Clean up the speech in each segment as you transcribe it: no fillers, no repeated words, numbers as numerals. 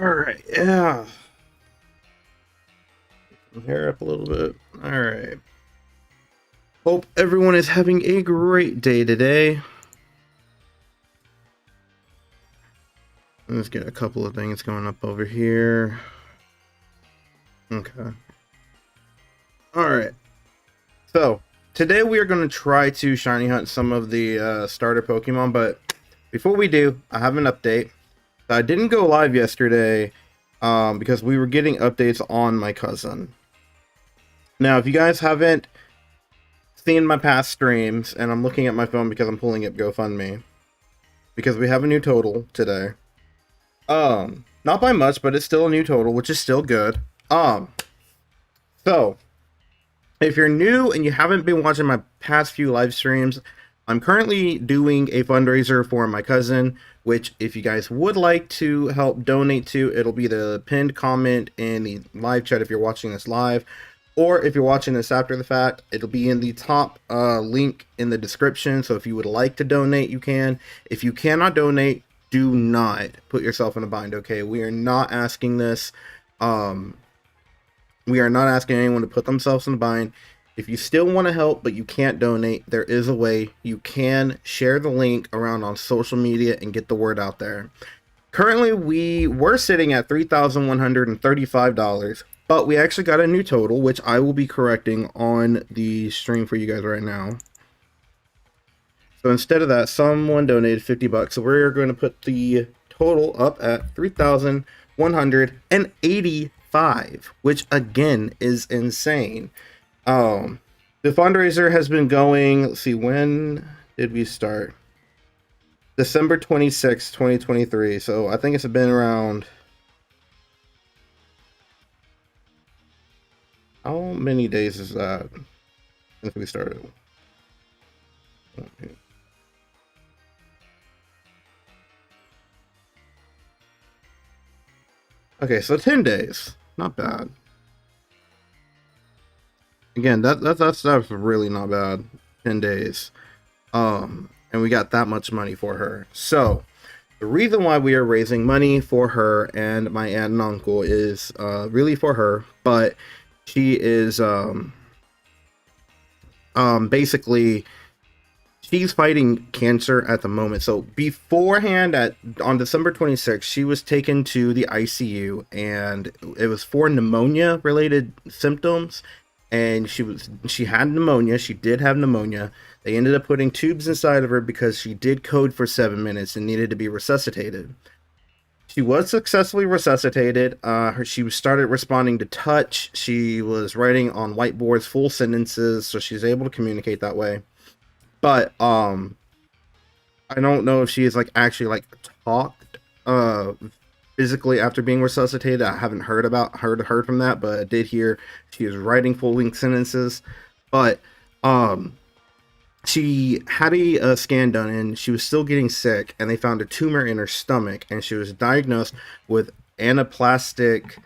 All right, yeah. Hair up a little bit. All right. Hope everyone is having a great day today. Let's get a couple of things going up over here. Okay. All right. So today we are going to try to shiny hunt some of the starter Pokemon, but before we do, I have an update. I didn't go live yesterday because we were getting updates on my cousin. Now, if you guys haven't seen my past streams, and I'm looking at my phone because I'm pulling up GoFundMe, because we have a new total today. Not by much, but it's still a new total, which is still good. So if you're new and you haven't been watching my past few live streams, I'm currently doing a fundraiser for my cousin, which if you guys would like to help donate to, it'll be the pinned comment in the live chat if you're watching this live, or if you're watching this after the fact, it'll be in the top link in the description. So if you would like to donate, you can. If you cannot donate, do not put yourself in a bind, okay? We are not asking this. We are not asking anyone to put themselves in a bind. If you still want to help, but you can't donate, there is a way. You can share the link around on social media and get the word out there. Currently, we were sitting at $3,135, but we actually got a new total, which I will be correcting on the stream for you guys right now. So instead of that, someone donated $50, so we're going to put the total up at $3,185, which again is insane. The fundraiser has been going, let's see, when did we start? December 26, 2023. So I think it's been around, how many days is that since we started? Okay, so 10 days. Not bad. Again, that's really not bad. 10 days. And we got that much money for her. So the reason why we are raising money for her and my aunt and uncle is really for her, but she is basically she's fighting cancer at the moment. So beforehand, on December 26th, she was taken to the ICU, and it was for pneumonia related symptoms. And she had pneumonia. She did have pneumonia. They ended up putting tubes inside of her because she did code for 7 minutes and needed to be resuscitated. She was successfully resuscitated. She started responding to touch. She was writing on whiteboards full sentences, so she's able to communicate that way. But I don't know if she is actually talked physically after being resuscitated. I haven't heard from that, but I did hear she was writing full length sentences. But she had a scan done, and she was still getting sick, and they found a tumor in her stomach, and she was diagnosed with anaplastic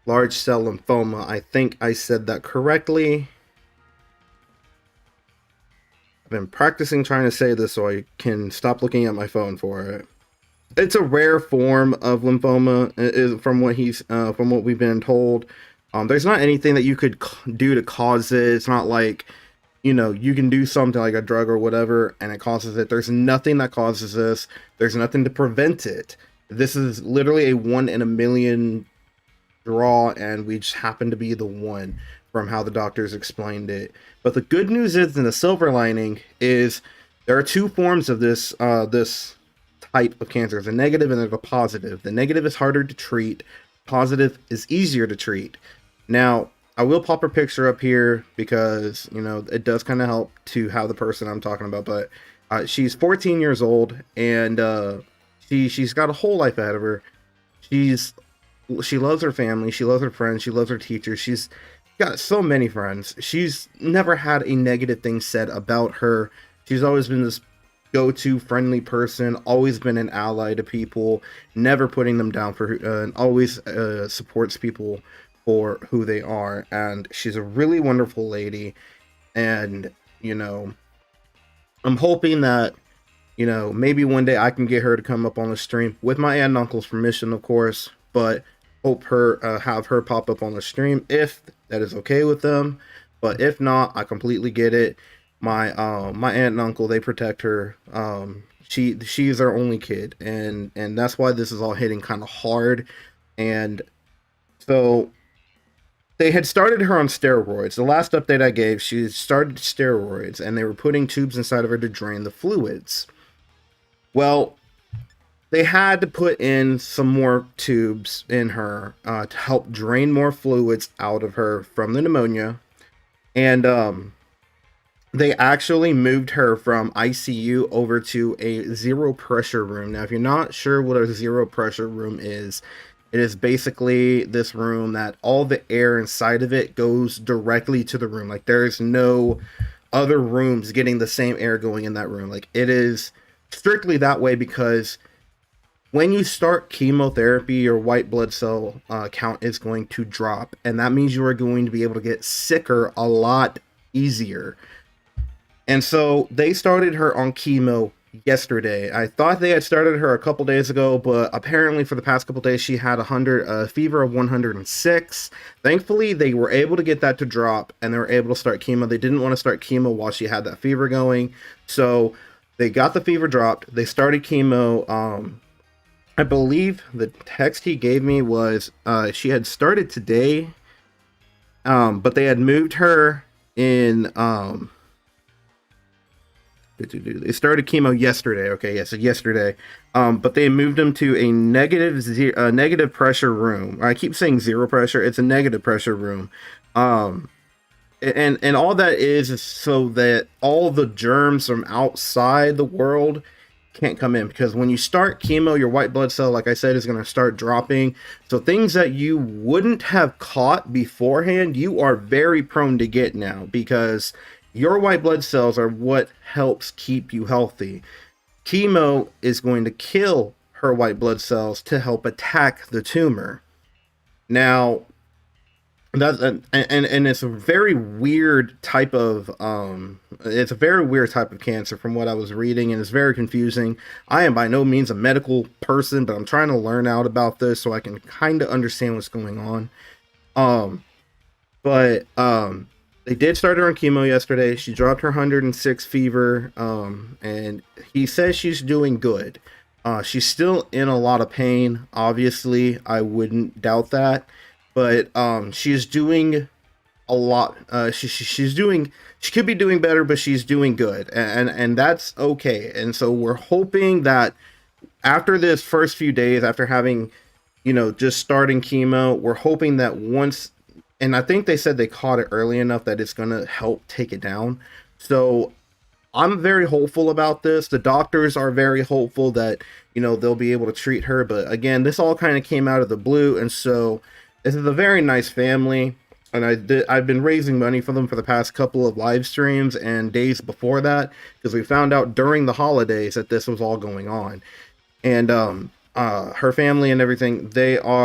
large cell lymphoma. I think I said that correctly. I've been practicing trying to say this so I can stop looking at my phone for it. It's a rare form of lymphoma, from what we've been told. There's not anything that you could do to cause it. It's not like, you can do something like a drug or whatever and it causes it. There's nothing that causes this. There's nothing to prevent it. This is literally a 1 in a million draw, and we just happen to be the one from how the doctors explained it. But the good news is, and the silver lining is, there are two forms of this type of cancer. There's a negative and there's a positive. The negative is harder to treat. Positive is easier to treat. Now, I will pop her picture up here because, it does kind of help to have the person I'm talking about. But she's 14 years old, and she's got a whole life ahead of her. She loves her family. She loves her friends. She loves her teachers. She's got so many friends. She's never had a negative thing said about her. She's always been this go-to friendly person, always been an ally to people, never putting them down and always supports people for who they are. And she's a really wonderful lady. And, I'm hoping that, maybe one day I can get her to come up on the stream with my aunt and uncle's permission, of course. but hope her have her pop up on the stream if that is okay with them. But if not, I completely get it. My aunt and uncle, they protect her. She's our only kid, and that's why this is all hitting kind of hard. And so they had started her on steroids. The last update I gave, she started steroids, and they were putting tubes inside of her to drain the fluids. Well, they had to put in some more tubes in her to help drain more fluids out of her from the pneumonia. And they actually moved her from ICU over to a zero pressure room. Now, if you're not sure what a zero pressure room is, it is basically this room that all the air inside of it goes directly to the room. Like, there's no other rooms getting the same air going in that room. Like, it is strictly that way because when you start chemotherapy, your white blood cell count is going to drop, and that means you are going to be able to get sicker a lot easier. And so they started her on chemo yesterday. I thought they had started her a couple days ago, but apparently for the past couple days she had a fever of 106. Thankfully, they were able to get that to drop, and they were able to start chemo. They didn't want to start chemo while she had that fever going, so they got the fever dropped. They started chemo. I believe the text he gave me was she had started today, but they had moved her in. They started chemo yesterday. Okay, yeah, so yesterday. But they moved him to a negative pressure room. I keep saying zero pressure. It's a negative pressure room. And all that is so that all the germs from outside the world can't come in, because when you start chemo, your white blood cell, like I said, is going to start dropping. So things that you wouldn't have caught beforehand, you are very prone to get now, because your white blood cells are what helps keep you healthy. Chemo is going to kill her white blood cells to help attack the tumor. Now, that's and it's a very weird type of cancer from what I was reading, and it's very confusing. I am by no means a medical person, but I'm trying to learn out about this so I can kind of understand what's going on. But they did start her on chemo yesterday. She dropped her 106 fever, and he says she's doing good. She's still in a lot of pain, obviously. I wouldn't doubt that. But she's doing a lot. She could be doing better, but she's doing good, and that's okay. And so we're hoping that after this first few days, after having, just starting chemo, we're hoping that once, and I think they said they caught it early enough that it's going to help take it down. So I'm very hopeful about this. The doctors are very hopeful that, they'll be able to treat her. But again, this all kind of came out of the blue, and so this is a very nice family, and I've been raising money for them for the past couple of live streams and days before that, because we found out during the holidays that this was all going on. And her family and everything, they're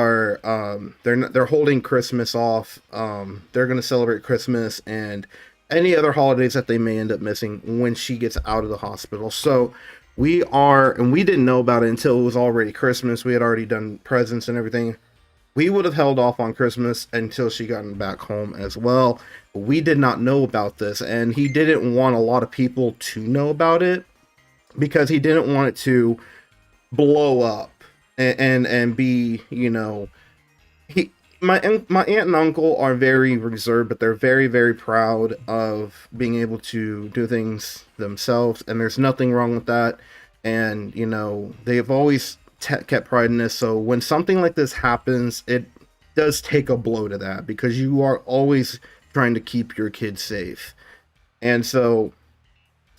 holding Christmas off. They're going to celebrate Christmas and any other holidays that they may end up missing when she gets out of the hospital. So we didn't know about it until it was already Christmas. We had already done presents and everything. We would have held off on Christmas until she got back home as well. We did not know about this, and he didn't want a lot of people to know about it because he didn't want it to blow up and be, my aunt and uncle are very reserved, but they're very, very proud of being able to do things themselves, and there's nothing wrong with that. And they've always kept pride in this. So when something like this happens, it does take a blow to that, because you are always trying to keep your kids safe. And so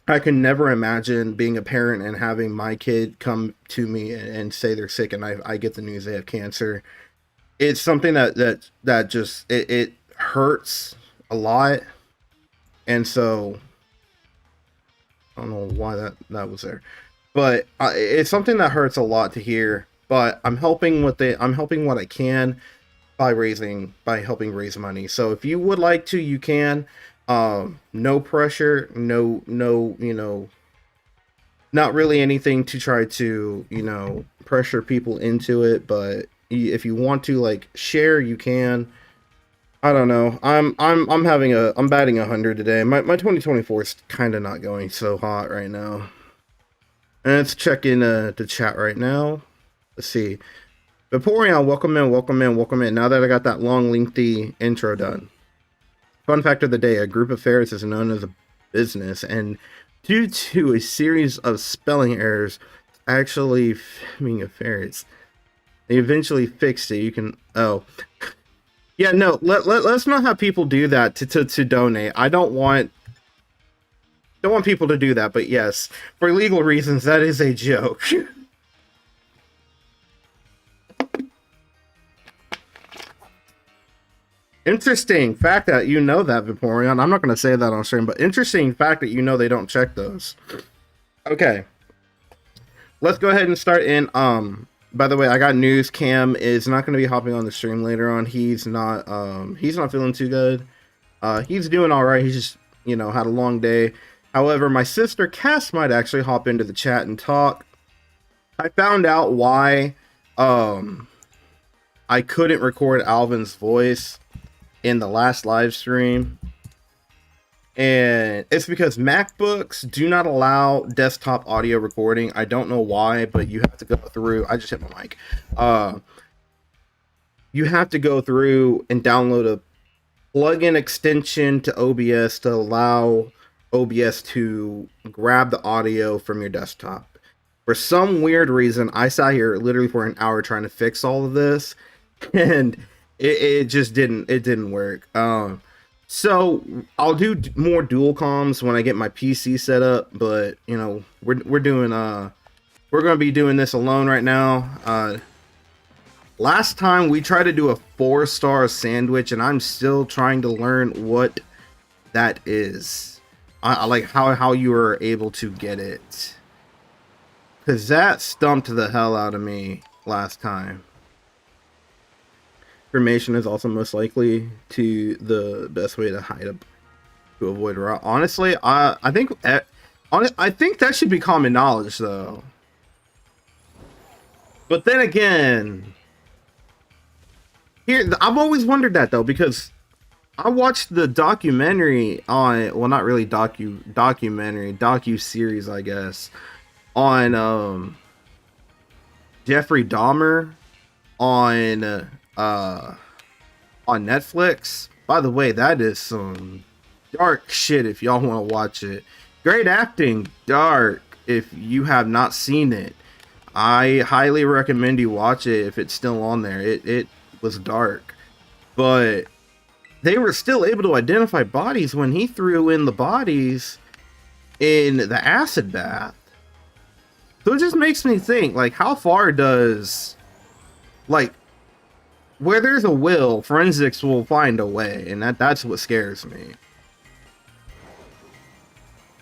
I can never imagine being a parent and having my kid come to me and say they're sick, and I get the news they have cancer. It's something that just it hurts a lot. And so I don't know why that was there. But it's something that hurts a lot to hear. But I'm helping what I can by helping raise money. So if you would like to, you can. No pressure, no, not really anything to try to, pressure people into it. But if you want to like share, you can. I don't know. I'm batting 100 today. My 2024 is kind of not going so hot right now. And let's check in the chat right now. Let's see. Vaporeon, welcome in, welcome in, welcome in. Now that I got that long, lengthy intro done. Fun fact of the day, a group of fairs is known as a business, and due to a series of spelling errors, actually, being a fairs, they eventually fixed it. You can, oh. Yeah, no, let's not have people do that to donate. I don't want people to do that, but yes, for legal reasons, that is a joke. Interesting fact that you know that, Vaporeon. I'm not going to say that on stream, but interesting fact that you know they don't check those. Okay. Let's go ahead and start in. By the way, I got news. Cam is not going to be hopping on the stream later on. He's not feeling too good. He's doing all right. He's just, had a long day. However, my sister Cass might actually hop into the chat and talk. I found out why I couldn't record Alvin's voice in the last live stream, and it's because MacBooks do not allow desktop audio recording. I don't know why, but you have to go through, I just hit my mic, you have to go through and download a plugin extension to OBS to allow OBS to grab the audio from your desktop. For some weird reason, I sat here literally for an hour trying to fix all of this, and it just didn't work. So I'll do more dual comms when I get my PC set up, but we're gonna be doing this alone right now. Last time we tried to do a 4-star sandwich, and I'm still trying to learn what that is. I like how you were able to get it, because that stumped the hell out of me last time. Cremation is also most likely to the best way to hide up to avoid rot. Honestly, I think that should be common knowledge, though. But then again, here I've always wondered that though, because I watched the documentary on, well, not really documentary, docu-series, I guess, on Jeffrey Dahmer on Netflix. By the way, that is some dark shit if y'all want to watch it. Great acting, dark if you have not seen it. I highly recommend you watch it if it's still on there. It was dark, but they were still able to identify bodies when he threw in the bodies in the acid bath. So it just makes me think, like, how far does, like, where there's a will, forensics will find a way, and that's what scares me.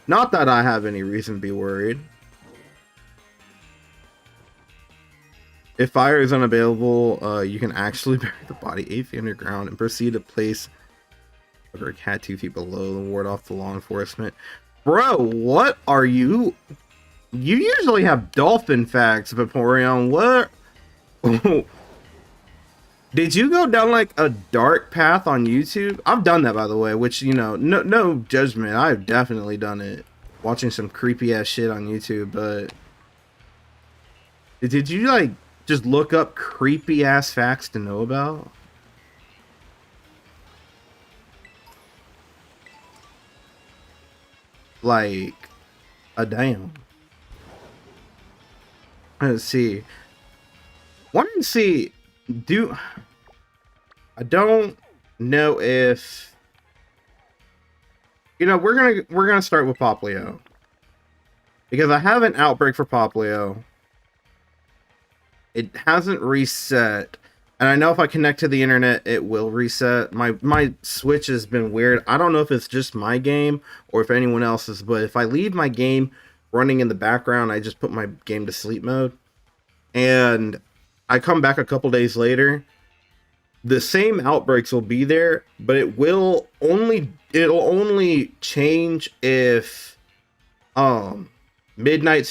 Not that I have any reason to be worried. If fire is unavailable, you can actually bury the body 8 feet underground and proceed to place a cat 2 feet below and ward off the law enforcement. Bro, what are you? You usually have dolphin facts, Vaporeon. What? Did you go down like a dark path on YouTube? I've done that, by the way, which, no judgment. I've definitely done it. Watching some creepy ass shit on YouTube, but did you like just look up creepy ass facts to know about? Like, a damn. Let's see. Want to see, I don't know if, we're gonna start with Poplio, because I have an outbreak for Poplio. It hasn't reset, and I know if I connect to the internet, it will reset. My Switch has been weird. I don't know if it's just my game or if anyone else's, but if I leave my game running in the background, I just put my game to sleep mode, and I come back a couple days later, the same outbreaks will be there, but it'll only change if midnight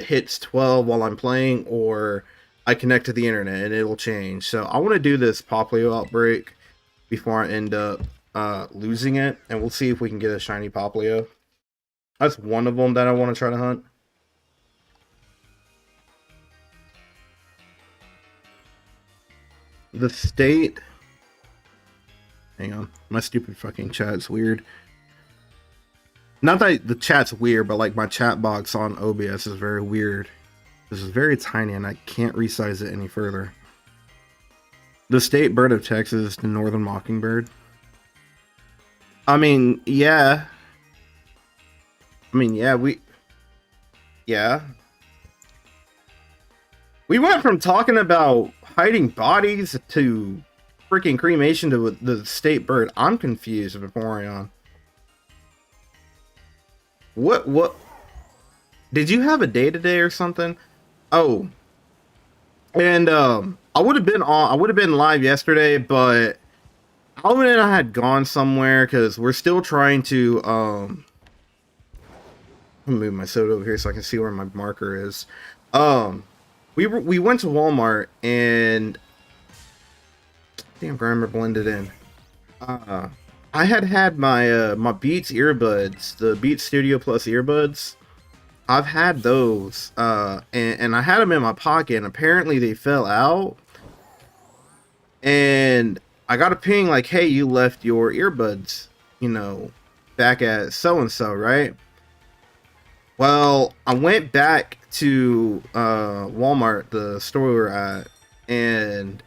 hits 12 while I'm playing, or I connect to the internet and it'll change. So I want to do this Poplio outbreak before I end up losing it, and we'll see if we can get a shiny Poplio. That's one of them that I want to try to hunt. The state. Hang on, my stupid fucking chat's weird. Not that the chat's weird, but like my chat box on OBS is very weird. This is very tiny and I can't resize it any further. The state bird of Texas is the northern mockingbird. I mean, yeah. Yeah. We went from talking about hiding bodies to freaking cremation to the state bird. I'm confused, Vaporeon. What? Did you have a day today or something? Oh. And I would have been live yesterday, but Alvin and I had gone somewhere because we're still trying to I'm gonna move my soda over here so I can see where my marker is. We went to Walmart and damn, grammar blended in. I had my my Beats earbuds, the Beats Studio Plus earbuds. I've had those, and I had them in my pocket, and apparently they fell out. And I got a ping like, "Hey, you left your earbuds, you know, back at so and so, right?" Well, I went back to Walmart, the store we were at, and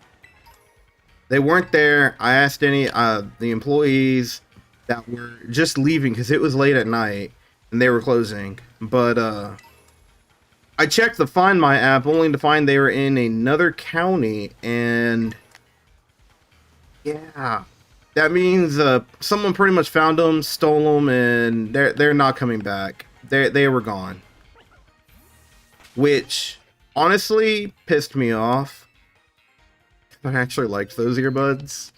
they weren't there. I asked any the employees that were just leaving because it was late at night and they were closing. But I checked the Find My app only to find they were in another county, and yeah, that means someone pretty much found them, stole them, and they're not coming back. They were gone, which honestly pissed me off. I actually liked those earbuds,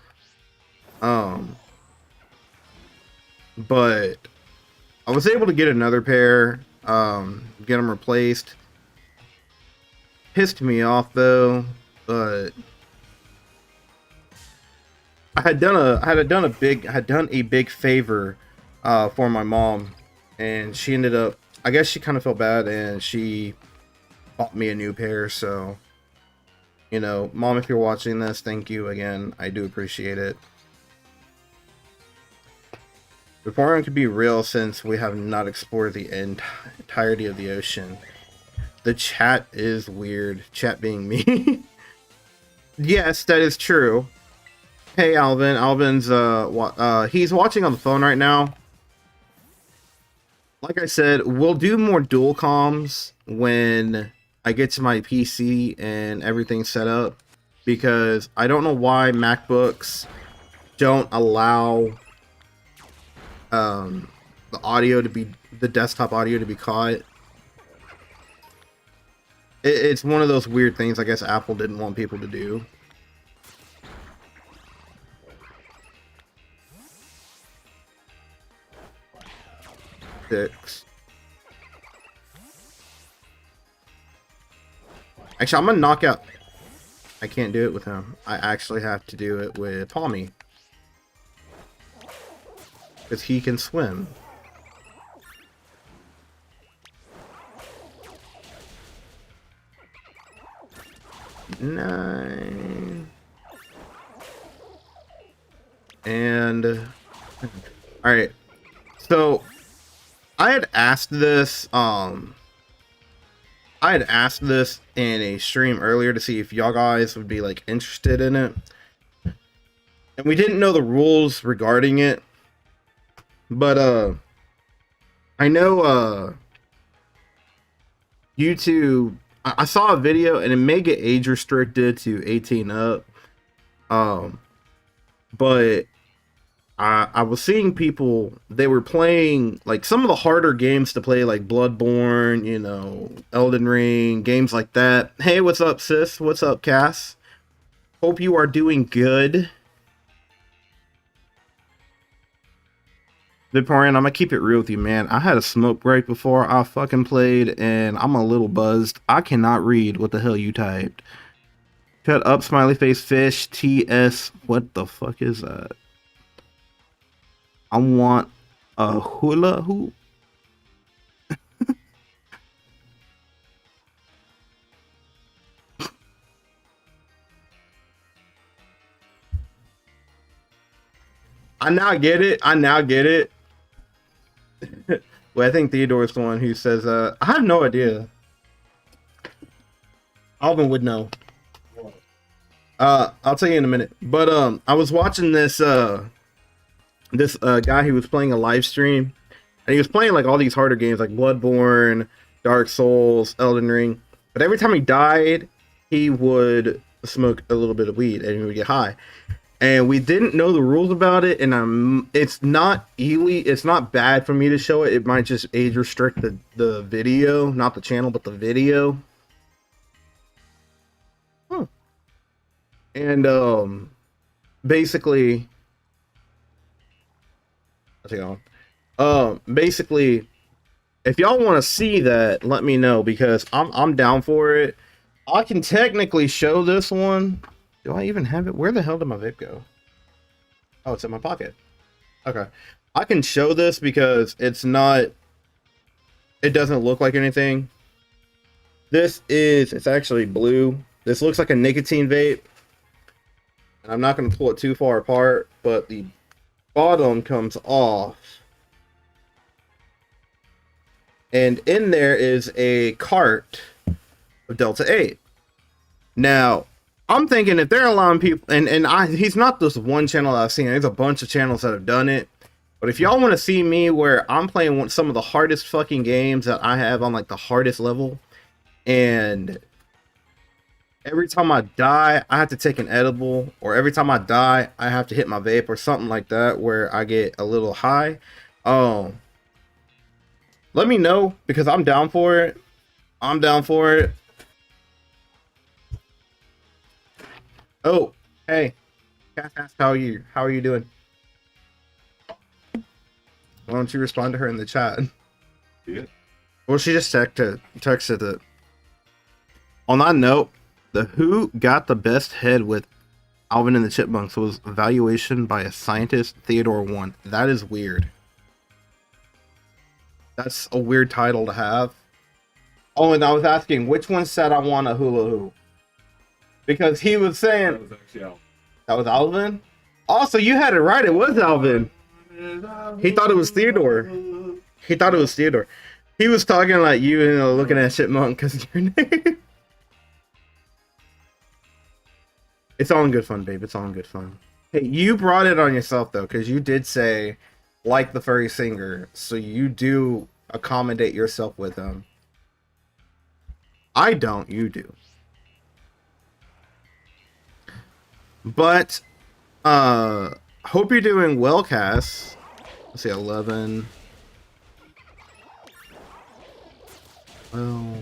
but I was able to get another pair, get them replaced. Pissed me off though, but I had done a big favor for my mom, and she ended up, I guess she kind of felt bad and she bought me a new pair. So, you know, Mom, if you're watching this, thank you again. I do appreciate it. The forum could be real since we have not explored the entirety of the ocean. The chat is weird. Chat being me. Yes, that is true. Hey, Alvin. Alvin's he's watching on the phone right now. Like I said, we'll do more dual comms when I get to my PC and everything's set up, because I don't know why MacBooks don't allow the audio to be, the desktop audio to be caught. It's one of those weird things I guess Apple didn't want people to do. Six. Actually, I'm gonna knock out. I can't do it with him. I actually have to do it with Tommy, because he can swim. Nine. And all right. So I had asked this in a stream earlier to see if y'all guys would be like interested in it. And we didn't know the rules regarding it. But I know YouTube, I saw a video and it may get age restricted to 18 up. But I was seeing people, they were playing like some of the harder games to play, like Bloodborne, you know, Elden Ring, games like that. Hey, what's up, sis? What's up, Cass? Hope you are doing good. Vaporeon, I'm gonna keep it real with you, man. I had a smoke break before I fucking played, and I'm a little buzzed. I cannot read what the hell you typed. Shut up, smiley face fish. TS. What the fuck is that? I want a hula hoop. I now get it. I now get it. Well, I think Theodore's the one who says, I have no idea. Alvin would know. I'll tell you in a minute. But I was watching this guy who was playing a live stream, and he was playing like all these harder games like Bloodborne, Dark Souls, Elden Ring. But every time he died, he would smoke a little bit of weed and he would get high. And we didn't know the rules about it, and it's not it's not bad for me to show it. It might just age restrict the video, not the channel, but the video. Huh. And basically, basically, if y'all want to see that, let me know, because I'm down for it. I can technically show this one. Do I even have it? Where the hell did my vape go? Oh, it's in my pocket. Okay. I can show this because it's not... It doesn't look like anything. It's actually blue. This looks like a nicotine vape. And I'm not going to pull it too far apart, but the bottom comes off. And in there is a cart of Delta 8. Now, I'm thinking if they're allowing people, he's not just one channel that I've seen. There's a bunch of channels that have done it. But if y'all want to see me where I'm playing some of the hardest fucking games that I have on like the hardest level, and every time I die, I have to take an edible, or every time I die, I have to hit my vape or something like that where I get a little high. Let me know, because I'm down for it. I'm down for it. Oh, hey, how are you? How are you doing? Why don't you respond to her in the chat? Yeah. Well, she just texted it. On that note, the Who got the best head with Alvin and the Chipmunks was evaluation by a scientist, Theodore 1. That is weird. That's a weird title to have. Oh, and I was asking, which one said I want a hula hoop? Because he was saying... That was actually Alvin. That was Alvin? Also, you had it right. It was Alvin. He thought it was Theodore. He thought it was Theodore. He was talking like you, looking at Chipmunk because your name. It's all in good fun, babe. It's all in good fun. Hey, you brought it on yourself, though, because you did say, like the furry singer. So you do accommodate yourself with them. I don't. You do. But, hope you're doing well, Cass. Let's see, 11. 12.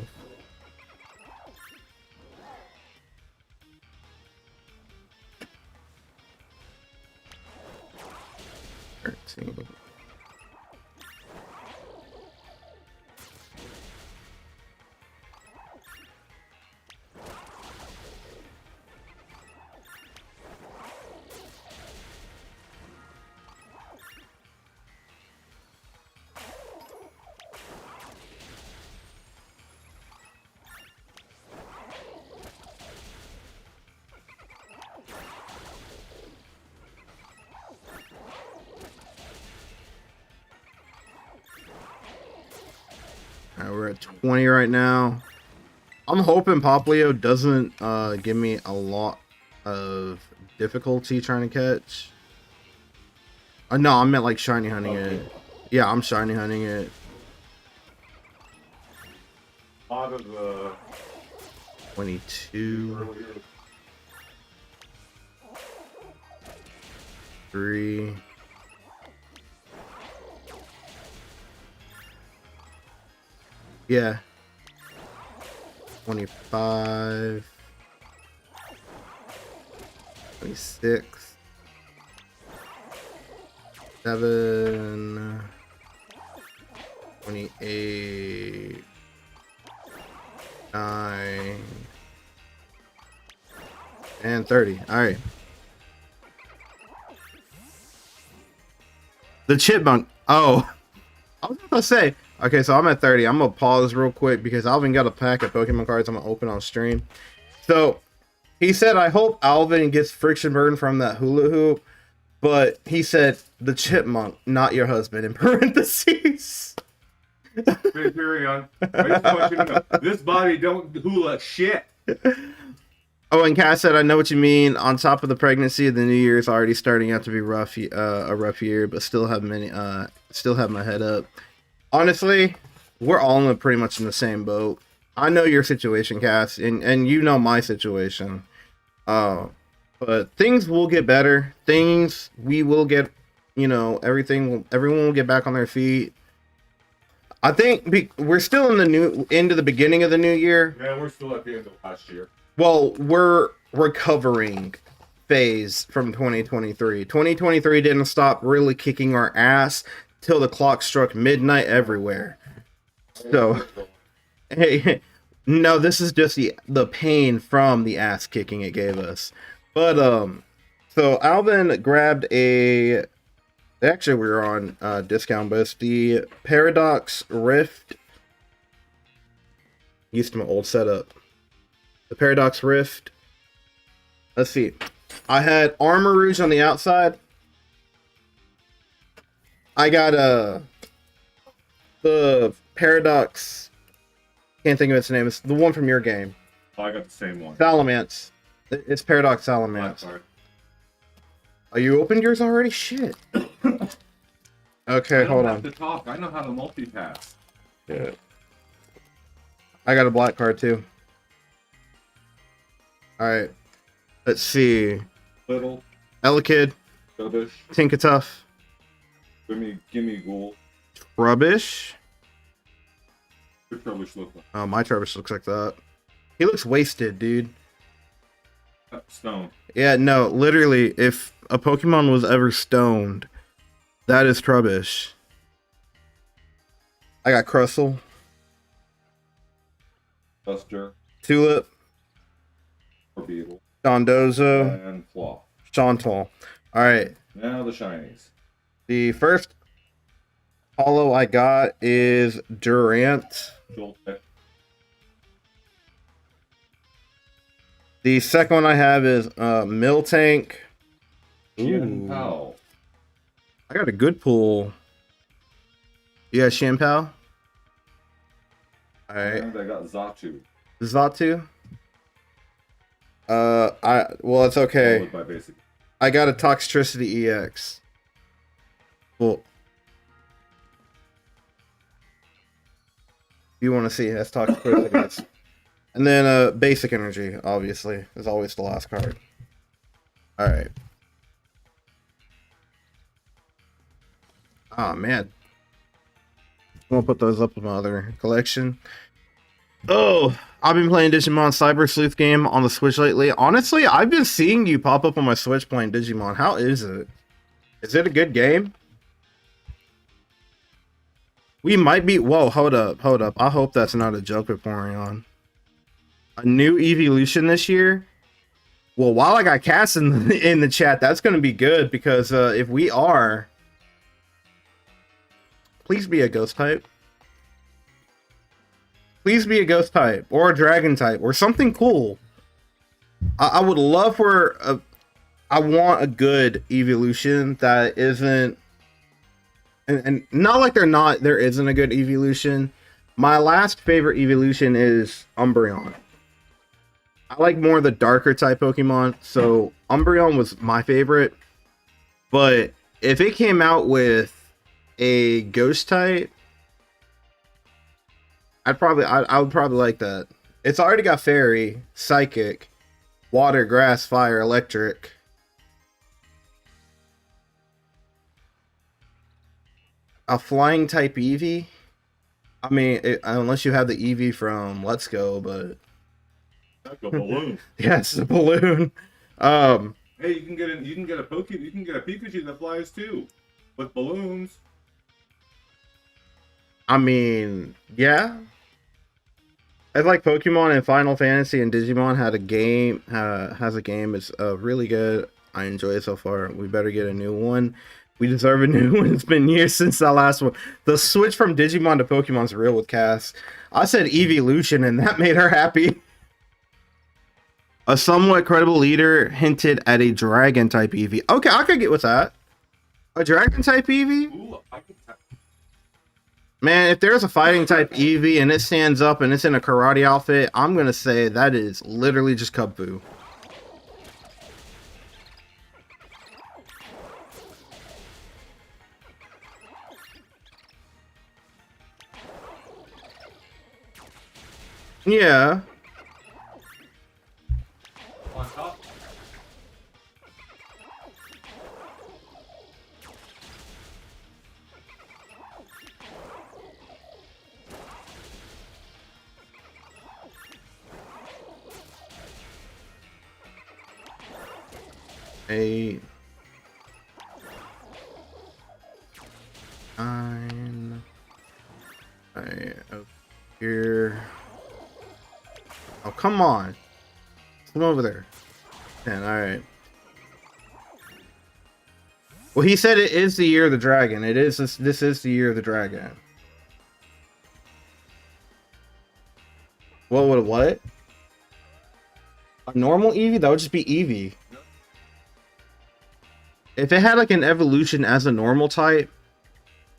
13. We're at 20 right now. I'm hoping Poplio doesn't give me a lot of difficulty trying to catch. No, I meant like shiny hunting it. Yeah, I'm shiny hunting it. Out of the 22. 3. Yeah. 25. 26. 7. 28. 9. And 30. All right. The chipmunk. Oh, I was gonna say. Okay, so I'm at 30. I'm gonna pause real quick because Alvin got a pack of Pokemon cards I'm gonna open on stream. So he said, I hope Alvin gets friction burn from that hula hoop, but he said the chipmunk, not your husband, in parentheses. Carry on. I just want you to know, this body don't hula shit. Oh, and Cass said, I know what you mean. On top of the pregnancy, the new year is already starting out to be rough, a rough year, but still have my head up. Honestly, we're all pretty much in the same boat. I know your situation, Cass, and you know my situation. But things will get better. We will get, everyone will get back on their feet. I think we're still into the beginning of the new year. Yeah, we're still at the end of last year. Well, we're recovering phase from 2023. 2023 didn't stop really kicking our ass till the clock struck midnight everywhere. So, hey, no, this is just the pain from the ass kicking it gave us. But so Alvin grabbed a. Actually, we were on discount, but it's the Paradox Rift. Used to my old setup. The Paradox Rift. Let's see. I had Armor Rouge on the outside. I got the Paradox. Can't think of its name. It's the one from your game. Oh, I got the same one. Salamence. It's Paradox Salamence. Oh, you opened yours already? Shit. Okay, hold on. To talk. I know how to multitask. Yeah. I got a black card too. Alright. Let's see. Little. Elekid. Rubbish. Tinkatuff. Gimme Ghoul. Rubbish. Your Trubbish look like? Oh, my Trubbish looks like that. He looks wasted, dude. Stone. Yeah, no, literally, if a Pokemon was ever stoned, that is Trubbish. I got Crustle. Buster. Tulip. Beetle. Dondozo. And Flaw. Chantal. Alright. Now the shinies. The first holo I got is Durant. Jolteck. The second one I have is Miltank. Xianpao. I got a good pull. Yeah, Xianpao. Alright. And I got Zatu. Zatu. Well, it's okay. I got a Toxtricity EX. Well, you want to see that's Toxtricity. And then Basic Energy, obviously, is always the last card. Alright. Oh, man. I'm gonna put those up in my other collection. Oh, I've been playing Digimon Cyber Sleuth game on the Switch lately. Honestly, I've been seeing you pop up on my Switch playing Digimon. How is it? Is it a good game? We might be... Whoa, hold up. I hope that's not a joke we're pouring on. A new evolution this year? Well, while I got Cass in the chat, that's going to be good because if we are... Please be a ghost type. Please be a ghost type or a dragon type or something cool. I would love for I want a good evolution that isn't and not like there isn't a good evolution. My last favorite evolution is Umbreon. I like more of the darker type Pokemon, so Umbreon was my favorite. But if it came out with a ghost type, I would probably like that. It's already got fairy, psychic, water, grass, fire, electric. A flying type Eevee. I mean, unless you have the Eevee from Let's Go, but that's a balloon. Yes, a balloon. Hey, you can get a Pikachu that flies too, with balloons. I mean, yeah. I like Pokemon and Final Fantasy and Digimon had a game has a game. It's really good. I enjoy it so far. We better get a new one. We deserve a new one. It's been years since that last one. The switch from Digimon to Pokemon's real with Cass. I said evolution and that made her happy. A somewhat credible leader hinted at a dragon type Eevee. Okay, I could get with that. A dragon type Eevee? Ooh, I can Man, if there's a fighting type Eevee and it stands up and it's in a karate outfit, I'm gonna say that is literally just Kung Fu. Yeah. on top. Eight. 9. Right up here. Oh, come on. Come over there. 10. All right. Well, he said it is the year of the dragon. It is. This is the year of the dragon. What? A normal Eevee? That would just be Eevee. If it had like an evolution as a normal type,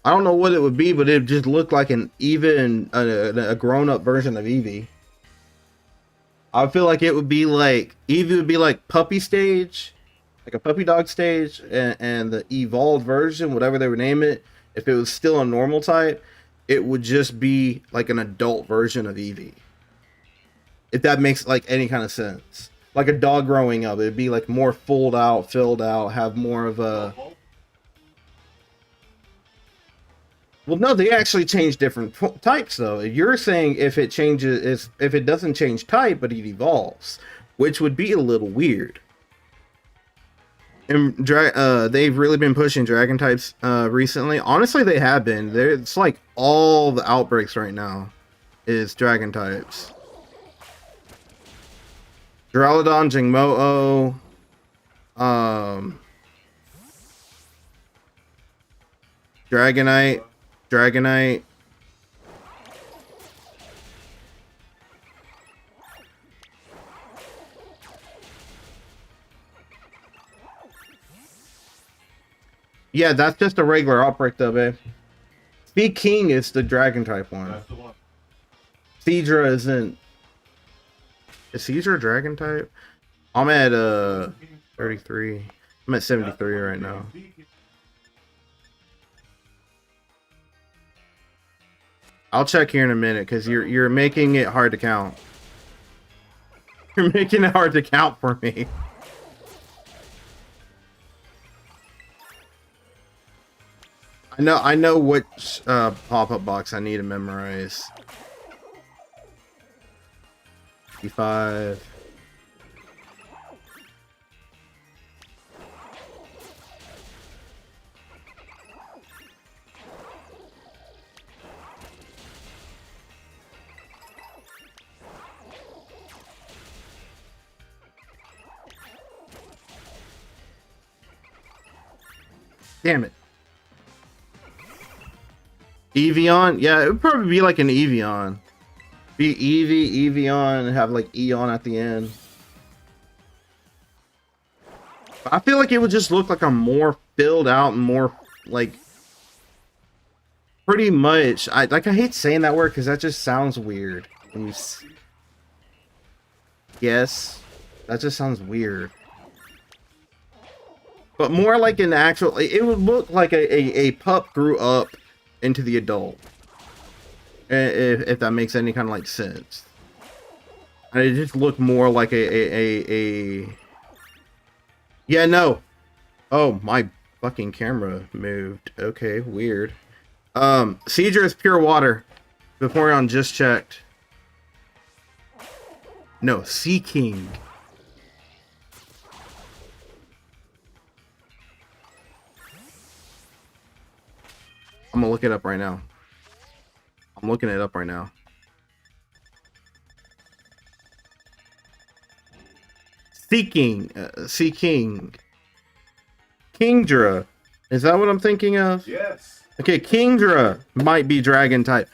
I don't know what it would be, but it just looked like an even a grown-up version of Eevee. I feel like it would be like Eevee would be like puppy stage, like a puppy dog stage, and the evolved version, whatever they would name it, if it was still a normal type, it would just be like an adult version of Eevee. If that makes like any kind of sense. Like a dog growing up, it'd be like more filled out, have more of a... Well, no, they actually change different types, though. You're saying if it changes, if it doesn't change type, but it evolves, which would be a little weird. And they've really been pushing dragon types recently. Honestly, they have been. It's like all the outbreaks right now is dragon types. Duraludon, Jingmo-O, Dragonite. Yeah, that's just a regular outbreak though, babe. Speed King is the dragon type one. That's the one. Seadra isn't. Is Seadra a dragon type? I'm at 33. I'm at 73 right now. I'll check here in a minute because you're making it hard to count. You're making it hard to count for me. I know which pop-up box I need to memorize. 55. Damn it. Evian? Yeah, it would probably be like an Evian. Be Evian, and have like Eon at the end. I feel like it would just look like a more filled out and more like pretty much. I hate saying that word because that just sounds weird. When you yes, that just sounds weird. But more like an actual, it would look like a pup grew up into the adult. If that makes any kind of like sense. And it just looked more like a yeah, no. Oh, my fucking camera moved. Okay, weird. Seadra is pure water. Vaporeon just checked. No, Sea King. I'm gonna look it up right now. I'm looking it up right now. Seeking. Seeking. Kingdra. Is that what I'm thinking of? Yes. Okay, Kingdra might be dragon type.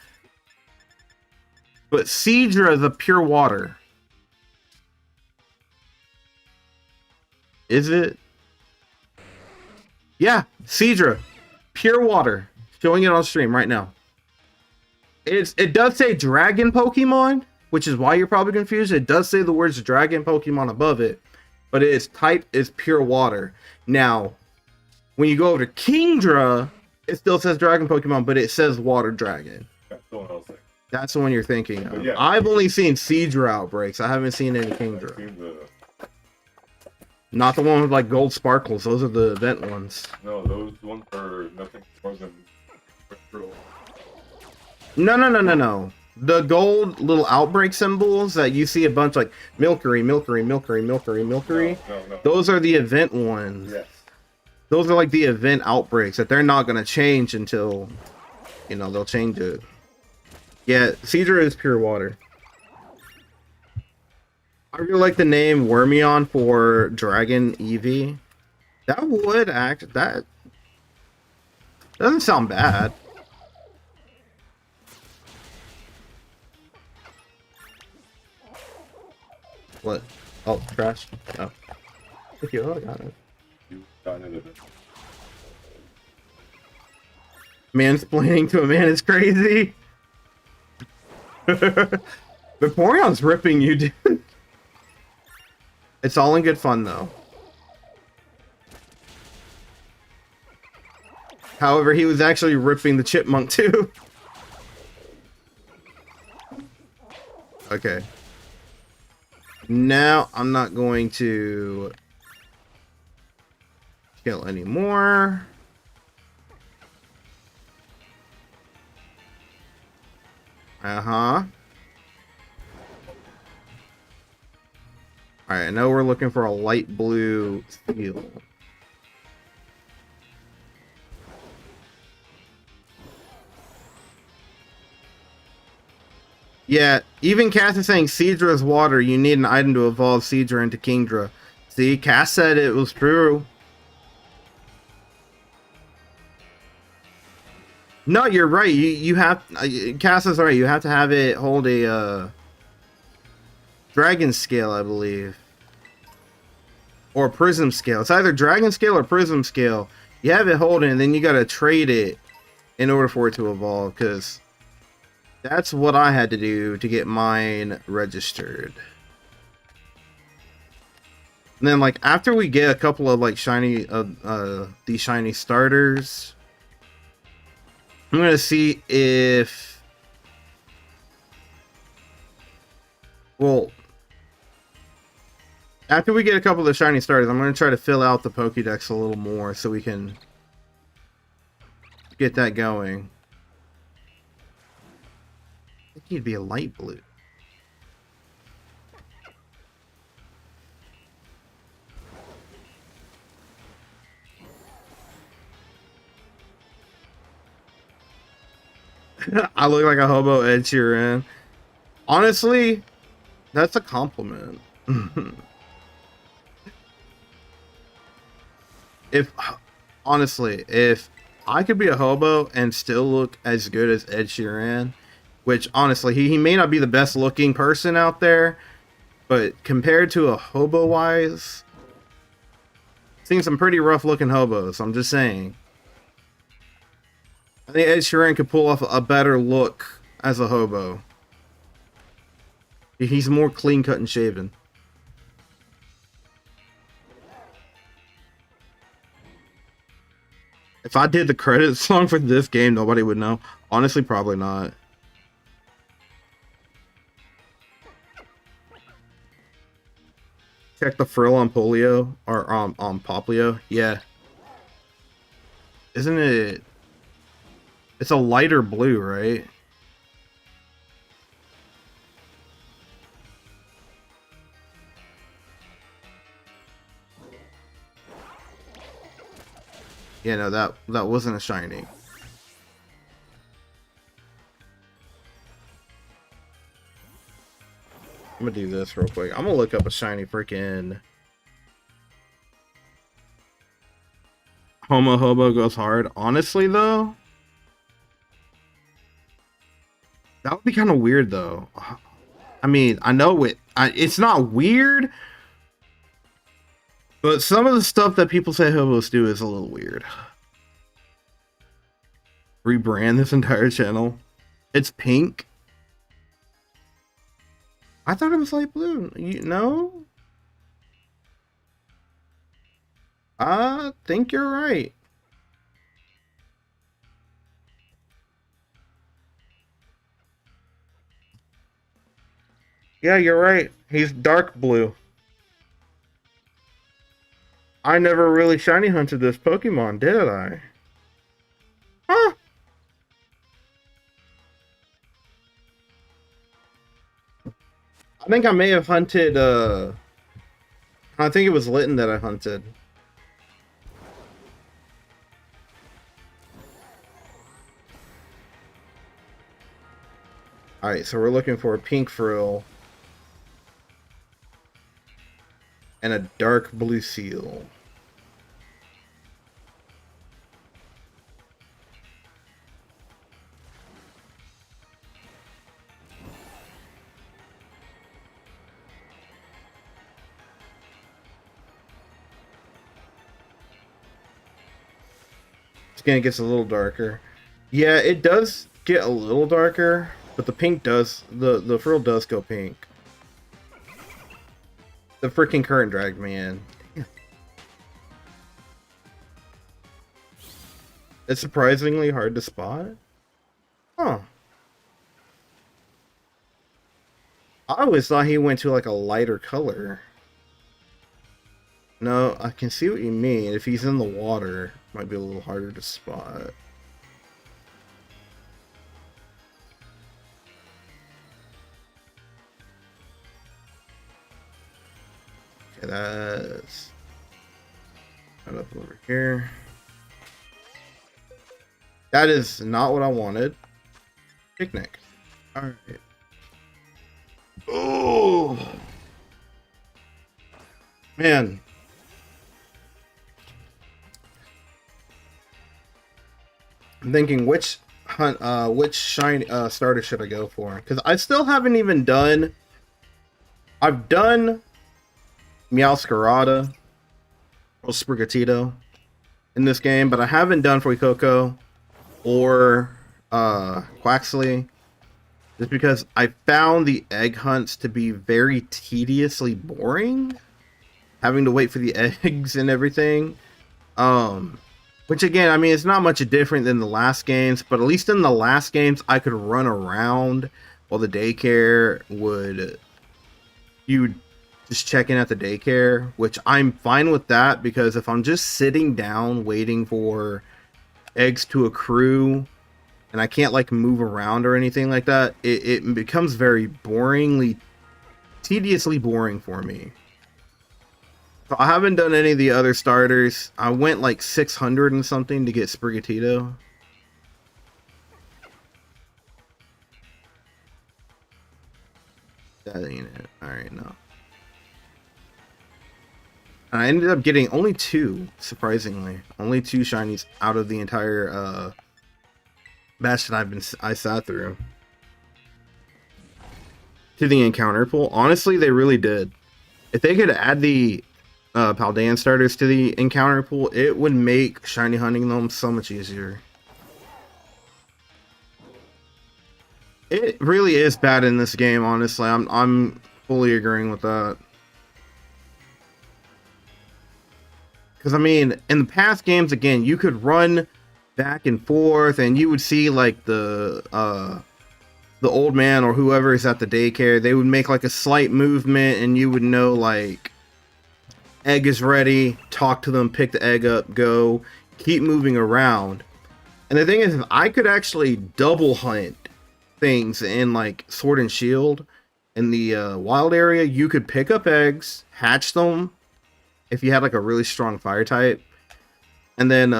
But Seadra is a pure water. Is it? Yeah, Seadra. Pure water. Showing it on stream right now. It does say dragon Pokemon, which is why you're probably confused. It does say the words dragon Pokemon above it, but its type is pure water. Now, when you go over to Kingdra, it still says dragon Pokemon, but it says water dragon. That's the one I was thinking. That's the one you're thinking of. Yeah. I've only seen Seadra outbreaks. I haven't seen any Kingdra. Not the one with like gold sparkles. Those are the event ones. No, those ones are nothing more than real. No. The gold little outbreak symbols that you see a bunch like Milkery. No. Those are the event ones. Yes. Those are like the event outbreaks that they're not going to change until, you know, they'll change it. Yeah, Seadra is pure water. I really like the name Wormion for Dragon Eevee. That would act... That doesn't sound bad. What? Oh, trash. Oh. Thank you. Oh, I got it. You got it. Mansplaining to a man is crazy. Vaporeon's ripping you, dude. It's all in good fun, though. However, he was actually ripping the chipmunk, too. Okay. Now, I'm not going to kill anymore. Uh-huh. Alright, I know we're looking for a light blue steel. Yeah, even Cass is saying Seadra is water. You need an item to evolve Seadra into Kingdra. See, Cass said it was true. No, you're right. You have... Cass is right. You have to have it hold a... Dragon Scale, I believe. Or Prism Scale. It's either Dragon Scale or Prism Scale. You have it holding, and then you gotta trade it in order for it to evolve, because that's what I had to do to get mine registered. And then, like, after we get a couple of, like, shiny, these shiny starters, I'm gonna see if... Well... After we get a couple of the shiny starters, I'm going to try to fill out the Pokédex a little more so we can get that going. I think he'd be a light blue. I look like a hobo Ed Sheeran. Honestly, that's a compliment. Honestly, if I could be a hobo and still look as good as Ed Sheeran, which honestly, he may not be the best looking person out there, but compared to a hobo wise, seen some pretty rough looking hobos. I'm just saying. I think Ed Sheeran could pull off a better look as a hobo. He's more clean cut and shaven. If I did the credits song for this game, nobody would know. Honestly, probably not. Check the frill on Polio, or on Poplio. Yeah. Isn't it... It's a lighter blue, right? Yeah, no, that wasn't a shiny. I'm gonna do this real quick. I'm gonna look up a shiny freaking Homo Hobo goes hard. Honestly, though, that would be kind of weird, though. I mean, I know it's not weird, but some of the stuff that people say hobos do is a little weird. Rebrand this entire channel. It's pink. I thought it was light blue. You know? I think you're right. Yeah, you're right. He's dark blue. I never really shiny hunted this Pokemon, did I? Huh? I think I may have hunted, I think it was Litten that I hunted. Alright, so we're looking for a pink frill. And a dark blue seal. Skin gets a little darker. Yeah, it does get a little darker, but the pink does, the frill does go pink. The freaking current dragged me in. It's surprisingly hard to spot. Huh. I always thought he went to like a lighter color. No, I can see what you mean. If he's in the water, it might be a little harder to spot. Okay, that's right up over here. That is not what I wanted. Picnic. Alright. Oh man. I'm thinking which shiny starter should I go for? Because I still haven't even done. I've done Meowscarada or Sprigatito in this game, but I haven't done Fuecoco or Quaxley, just because I found the egg hunts to be very tediously boring, having to wait for the eggs and everything. Which again, I mean, it's not much different than the last games, but at least in the last games, I could run around while the daycare would, you just check in at the daycare, which I'm fine with that, because if I'm just sitting down waiting for eggs to accrue and I can't like move around or anything like that, it becomes very tediously boring for me. So I haven't done any of the other starters. I went like 600 and something to get Sprigatito. That ain't it. Alright, no. And I ended up getting only 2, surprisingly. Only 2 shinies out of the entire batch that I sat through. To the encounter pool. Honestly, they really did. If they could add the Paldean starters to the encounter pool, it would make shiny hunting them so much easier. It really is bad in this game, honestly. I'm fully agreeing with that. Because I mean, in the past games, again, you could run back and forth, and you would see like the old man or whoever is at the daycare. They would make like a slight movement, and you would know like egg is ready. Talk to them, pick the egg up, go, keep moving around. And the thing is, if I could actually double hunt things in like Sword and Shield in the wild area, you could pick up eggs, hatch them if you had like a really strong fire type, and then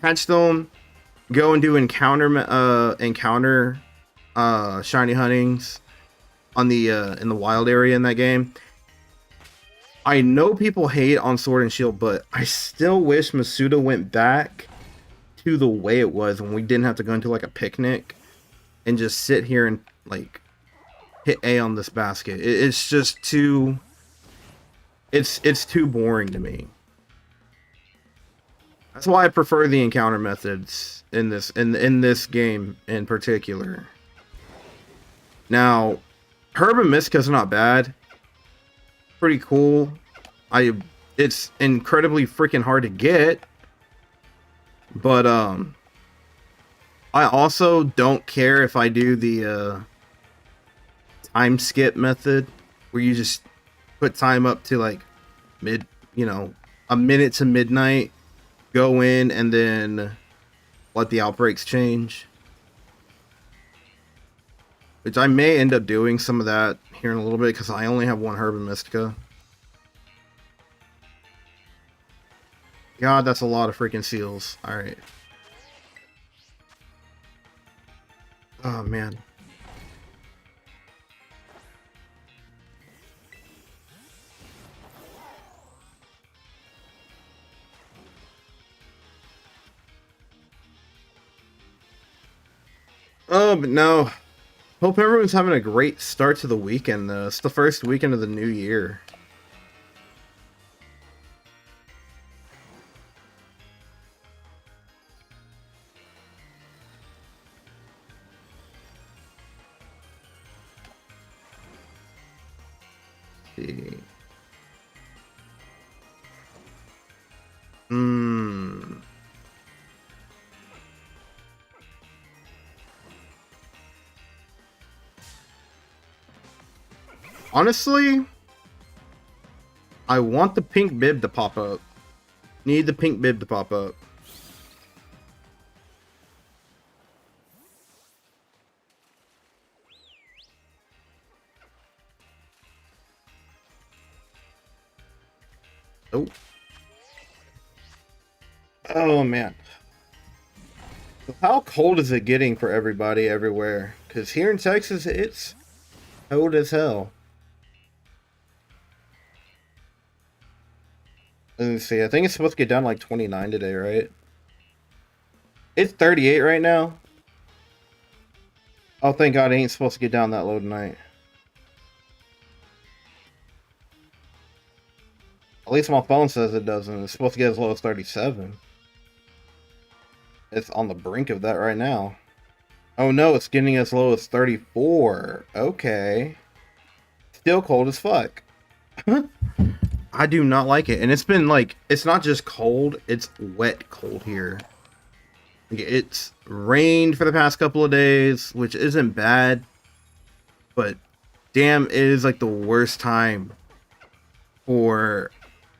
hatch them, go and do encounter shiny huntings on the in the wild area in that game. I know people hate on Sword and Shield, but I still wish Masuda went back to the way it was when we didn't have to go into like a picnic and just sit here and like hit A on this basket. It's just too. It's too boring to me. That's why I prefer the encounter methods in this game in particular. Now, Herb and Miska's not bad. Pretty cool. It's incredibly freaking hard to get. But I also don't care if I do the time skip method where you just put time up to like a minute to midnight, go in and then let the outbreaks change. Which I may end up doing some of that here in a little bit because I only have one Herb and Mystica. God, that's a lot of freaking seals. Alright. Oh, man. Oh, but no. Hope everyone's having a great start to the weekend, though. It's the first weekend of the new year. Let's see. Honestly, I want the pink bib to pop up. Need the pink bib to pop up. Oh. Oh, man. So how cold is it getting for everybody everywhere? Because here in Texas, it's cold as hell. Let me see. I think it's supposed to get down to like 29 today, right? It's 38 right now. Oh, thank God it ain't supposed to get down that low tonight. At least my phone says it doesn't. It's supposed to get as low as 37. It's on the brink of that right now. Oh no, it's getting as low as 34. Okay. Still cold as fuck. I do not like it. And it's been like, it's not just cold, it's wet cold here. It's rained for the past couple of days, which isn't bad. But damn, it is like the worst time for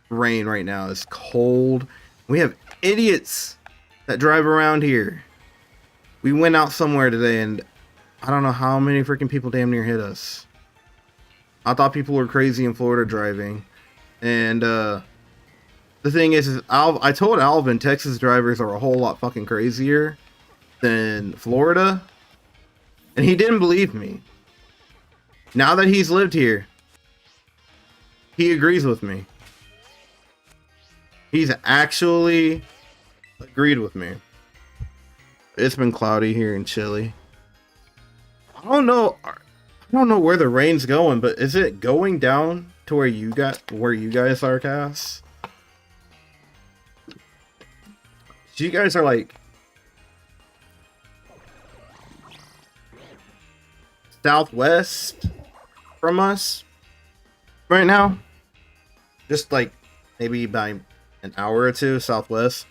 rain right now. It's cold. We have idiots that drive around here. We went out somewhere today and I don't know how many freaking people damn near hit us. I thought people were crazy in Florida driving. And the thing is I told Alvin Texas drivers are a whole lot fucking crazier than Florida. And he didn't believe me. Now that he's lived here, he agrees with me. He's actually agreed with me. It's been cloudy here and chilly. I don't know where the rain's going, but is it going down to where you guys are, Cass? So you guys are like southwest from us right now, just like maybe by an hour or two southwest.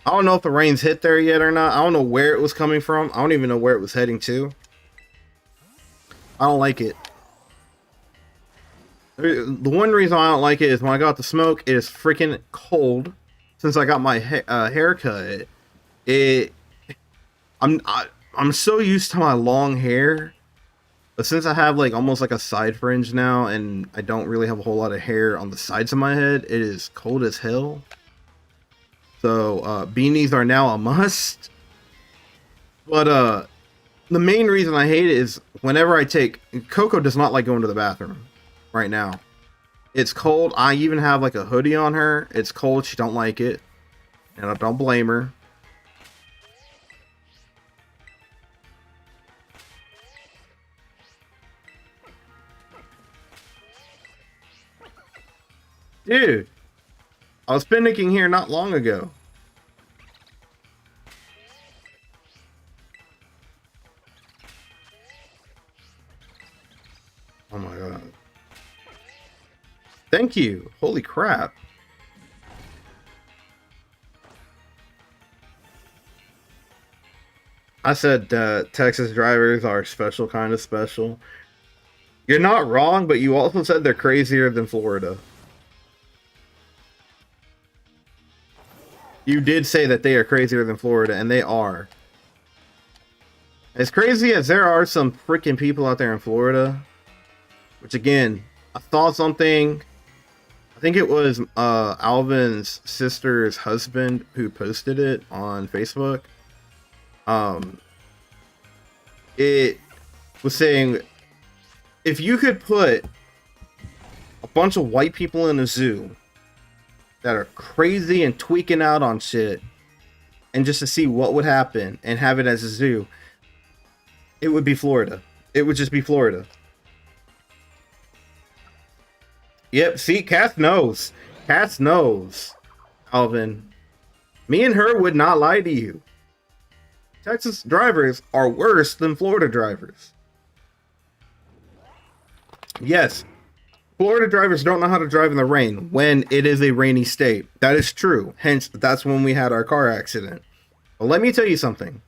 I don't know if the rain's hit there yet or not. I don't know where it was coming from. I don't even know where it was heading to. I don't like it. The one reason I don't like it is when I got the smoke, it is freaking cold. Since I got my haircut, I'm so used to my long hair, but since I have like almost like a side fringe now, and I don't really have a whole lot of hair on the sides of my head, it is cold as hell. So beanies are now a must. But the main reason I hate it is whenever I take Coco does not like going to the bathroom right now. It's cold. I even have like a hoodie on her. It's cold. She don't like it. And I don't blame her. Dude, I was panicking here not long ago. Oh my god. Thank you. Holy crap. I said Texas drivers are special kind of special. You're not wrong, but you also said they're crazier than Florida. You did say that they are crazier than Florida, and they are. As crazy as there are some freaking people out there in Florida, which again, I saw something. I think it was Alvin's sister's husband who posted it on Facebook. It was saying if you could put a bunch of white people in a zoo that are crazy and tweaking out on shit, and just to see what would happen and have it as a zoo, it would be Florida. It would just be Florida. Yep, see, Cass knows. Cass knows, Alvin. Me and her would not lie to you. Texas drivers are worse than Florida drivers. Yes, Florida drivers don't know how to drive in the rain when it is a rainy state. That is true. Hence, that's when we had our car accident. But let me tell you something.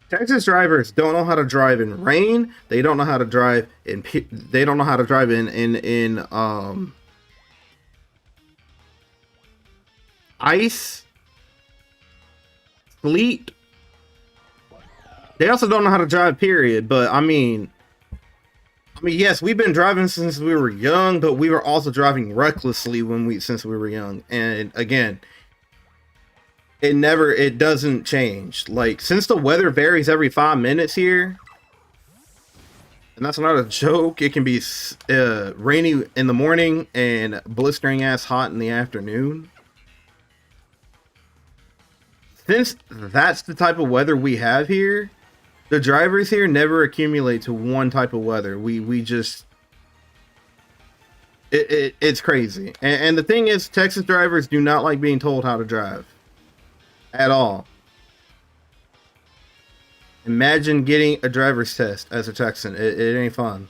Texas drivers don't know how to drive in rain. They don't know how to drive in. They don't know how to drive in ice, sleet. They also don't know how to drive. Period. But I mean, yes, we've been driving since we were young, but we were also driving recklessly since we were young. And again, it doesn't change. Like, since the weather varies every 5 minutes here, and that's not a joke, it can be rainy in the morning and blistering ass hot in the afternoon. Since that's the type of weather we have here, the drivers here never accumulate to one type of weather. We just it's crazy. And the thing is, Texas drivers do not like being told how to drive at all. Imagine getting a driver's test as a Texan. It ain't fun.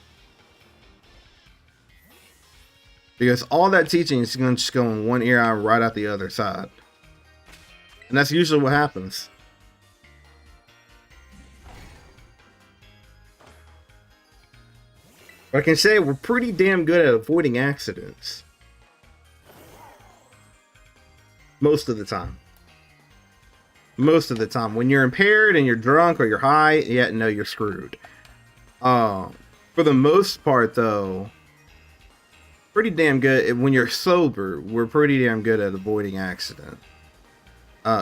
Because all that teaching is going to just go in one ear out right out the other side. And that's usually what happens. But I can say we're pretty damn good at avoiding accidents. Most of the time. Most of the time. When you're impaired and you're drunk or you're high, yeah, no, you're screwed. For the most part, though, pretty damn good. When you're sober, we're pretty damn good at avoiding accident.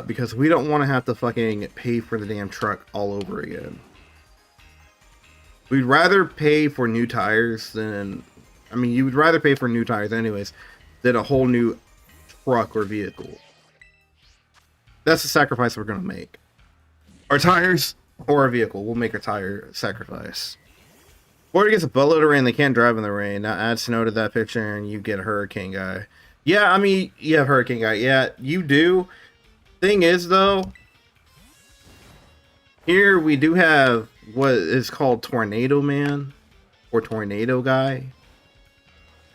Because we don't want to have to fucking pay for the damn truck all over again. We'd rather pay for new tires than... I mean, you would rather pay for new tires anyways than a whole new truck or vehicle. That's the sacrifice we're going to make. Our tires or our vehicle. We'll make a tire sacrifice. Florida gets a buttload of rain. They can't drive in the rain. Now add snow to that picture and you get a hurricane guy. Yeah, I mean, you have hurricane guy. Yeah, you do. Thing is, though, here we do have what is called Tornado Man or Tornado Guy.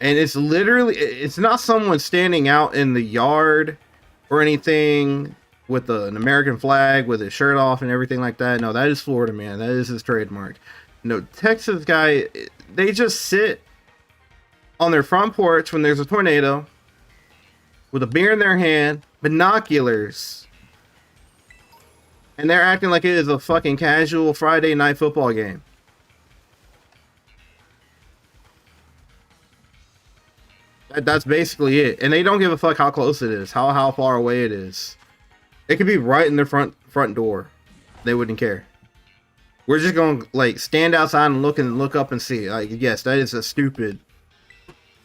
And it's literally, it's not someone standing out in the yard or anything with an American flag with his shirt off and everything like that. No, that is Florida Man. That is his trademark. No, Texas guy, they just sit on their front porch when there's a tornado with a beer in their hand, binoculars, and they're acting like it is a fucking casual Friday night football game. That's basically it. And they don't give a fuck how close it is, how far away it is. It could be right in their front door. They wouldn't care. We're just gonna like stand outside and look up and see. Like, yes, that is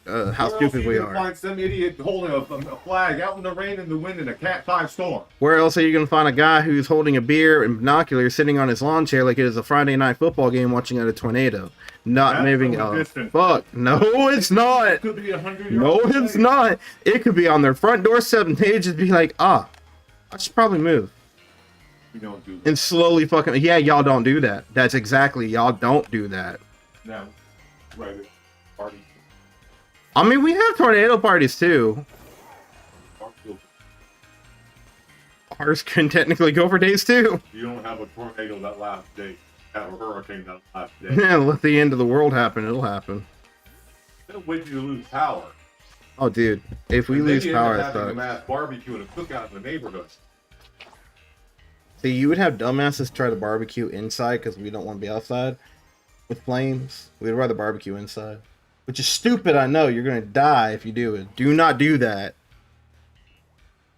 how Where stupid else are we you gonna are. find some idiot holding a flag out in the rain and the wind in a Cat 5 storm? Where else are you gonna find a guy who's holding a beer and binoculars sitting on his lawn chair like it is a Friday night football game watching out a tornado? Not That's moving from a out. distance. Fuck. No, it's not. It could be 100 yards No, it's away. not. It could be on their front doorstep and they just be like, I should probably move. We don't do that. And slowly fucking, yeah, y'all don't do that. That's exactly, y'all don't do that. Now, right, party. I mean, we have tornado parties too. Ours can technically go for days too. You don't have a tornado that last day. Have a hurricane that last day. Yeah, let the end of the world happen. It'll happen. They'll wait till you lose power. Oh, dude. If we And then lose you end up power, that having a sucks. mass barbecue and a cookout in the neighborhood. See, you would have dumbasses try to barbecue inside because we don't want to be outside with flames. We'd rather barbecue inside. Which is stupid, I know. You're going to die if you do it. Do not do that.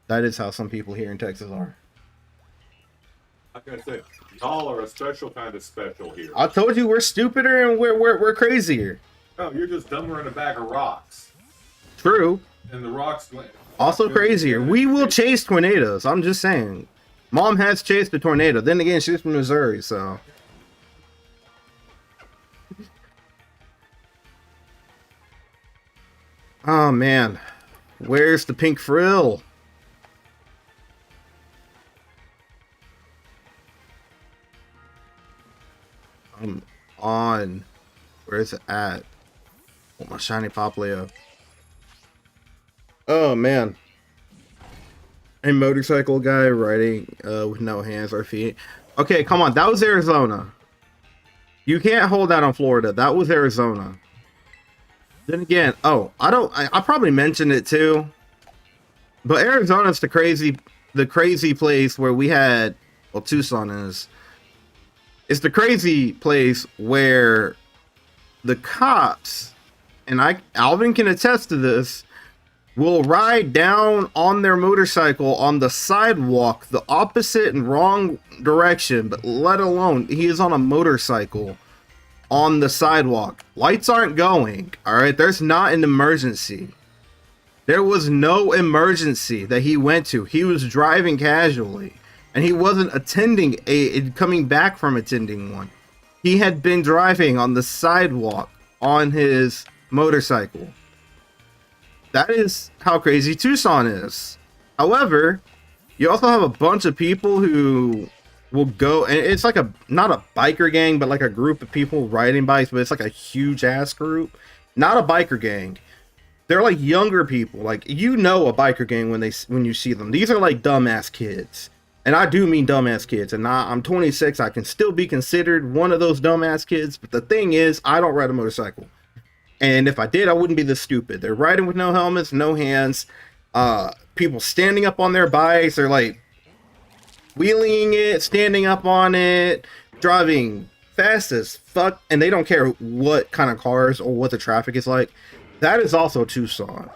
That is how some people here in Texas are. Like I said, y'all are a special kind of special here. I told you we're stupider and we're crazier. No, you're just dumber in a bag of rocks. True. And the rocks... Also crazier. We will chase tornadoes. I'm just saying. Mom has chased a tornado. Then again, she's from Missouri, so... Oh, man. Where's the pink frill? I'm on. Where's it at? Oh, my shiny Poplio. Oh, man. A motorcycle guy riding with no hands or feet. Okay, come on. That was Arizona. You can't hold that on Florida. That was Arizona. Then again, I probably mentioned it too. But Arizona's the crazy place where we had, well, Tucson is. It's the crazy place where the cops, and Alvin can attest to this, will ride down on their motorcycle on the sidewalk, the opposite and wrong direction, but let alone he is on a motorcycle on the sidewalk. Lights aren't going, all right? There's not an emergency. There was no emergency that he went to. He was driving casually, and he wasn't coming back from attending one. He had been driving on the sidewalk on his motorcycle. That is how crazy Tucson is. However, you also have a bunch of people who will go, and it's like not a biker gang, but like a group of people riding bikes, but it's like a huge ass group. Not a biker gang. They're like younger people. Like, you know, a biker gang when you see them. These are like dumbass kids. And I do mean dumbass kids. And I'm 26. I can still be considered one of those dumbass kids. But the thing is, I don't ride a motorcycle. And if I did, I wouldn't be this stupid. They're riding with no helmets, no hands. People standing up on their bikes. They're like wheeling it, standing up on it, driving fast as fuck. And they don't care what kind of cars or what the traffic is like. That is also Tucson.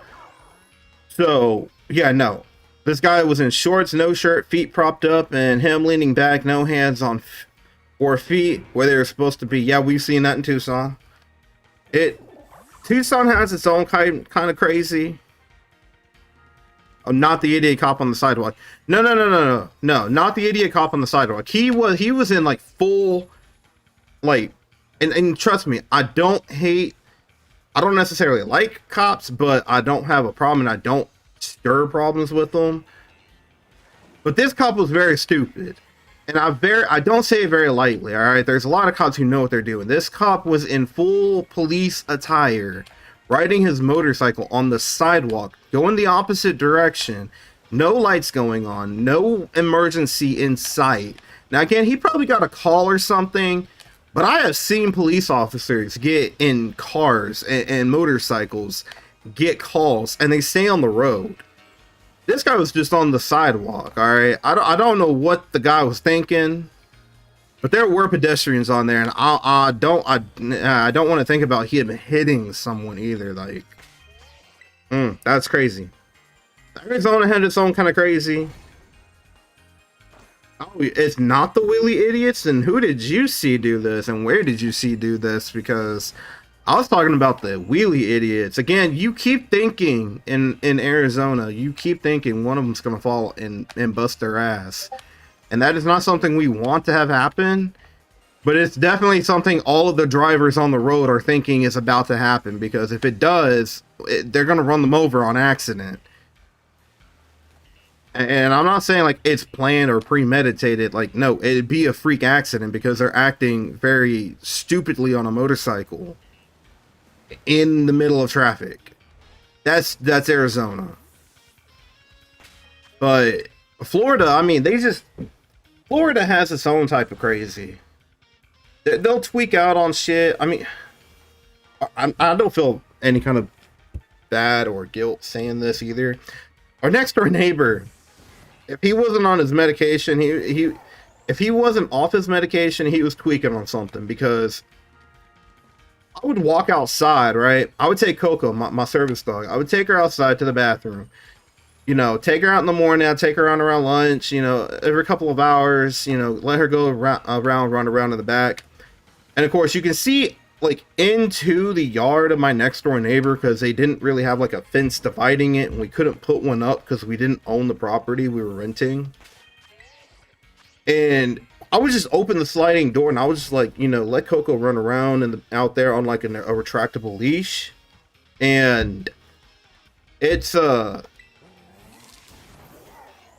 So, yeah, no. This guy was in shorts, no shirt, feet propped up, and him leaning back, no hands on 4 feet where they were supposed to be. Yeah, we've seen that in Tucson. Tucson has its own kind of crazy. Oh, not the idiot cop on the sidewalk. No, not the idiot cop on the sidewalk. He was in like full, like, and trust me, I don't necessarily like cops, but I don't have a problem, and I don't stir problems with them. But this cop was very stupid, and I don't say it very lightly. All right, there's a lot of cops who know what they're doing. This cop was in full police attire, riding his motorcycle on the sidewalk, going the opposite direction. No lights going on, no emergency in sight. Now again, he probably got a call or something. But I have seen police officers get in cars and motorcycles, get calls, and they stay on the road. This guy was just on the sidewalk, all right? I don't know what the guy was thinking, but there were pedestrians on there, and I don't want to think about him hitting someone either. Like, that's crazy. Arizona had its own kind of crazy. Oh, it's not the Willy idiots. And who did you see do this? And where did you see do this? Because I was talking about the wheelie idiots. Again, you keep thinking in Arizona, you keep thinking one of them's gonna fall and bust their ass, and that is not something we want to have happen. But it's definitely something all of the drivers on the road are thinking is about to happen, because if it does, they're gonna run them over on accident. And I'm not saying like it's planned or premeditated. Like, no, it'd be a freak accident because they're acting very stupidly on a motorcycle in the middle of traffic. That's Arizona. But Florida, I mean, Florida has its own type of crazy. They'll tweak out on shit. I mean, I don't feel any kind of bad or guilt saying this either. Our next door neighbor, if he wasn't on his medication, if he wasn't off his medication, he was tweaking on something, because I would walk outside, right? I would take Coco, my service dog. I would take her outside to the bathroom. You know, take her out in the morning. I'd take her around lunch. You know, every couple of hours. You know, let her go run around in the back. And of course, you can see like into the yard of my next door neighbor, because they didn't really have like a fence dividing it, and we couldn't put one up because we didn't own the property we were renting. And I would just open the sliding door, and I would just like, you know, let Coco run around out there on like a retractable leash. And it's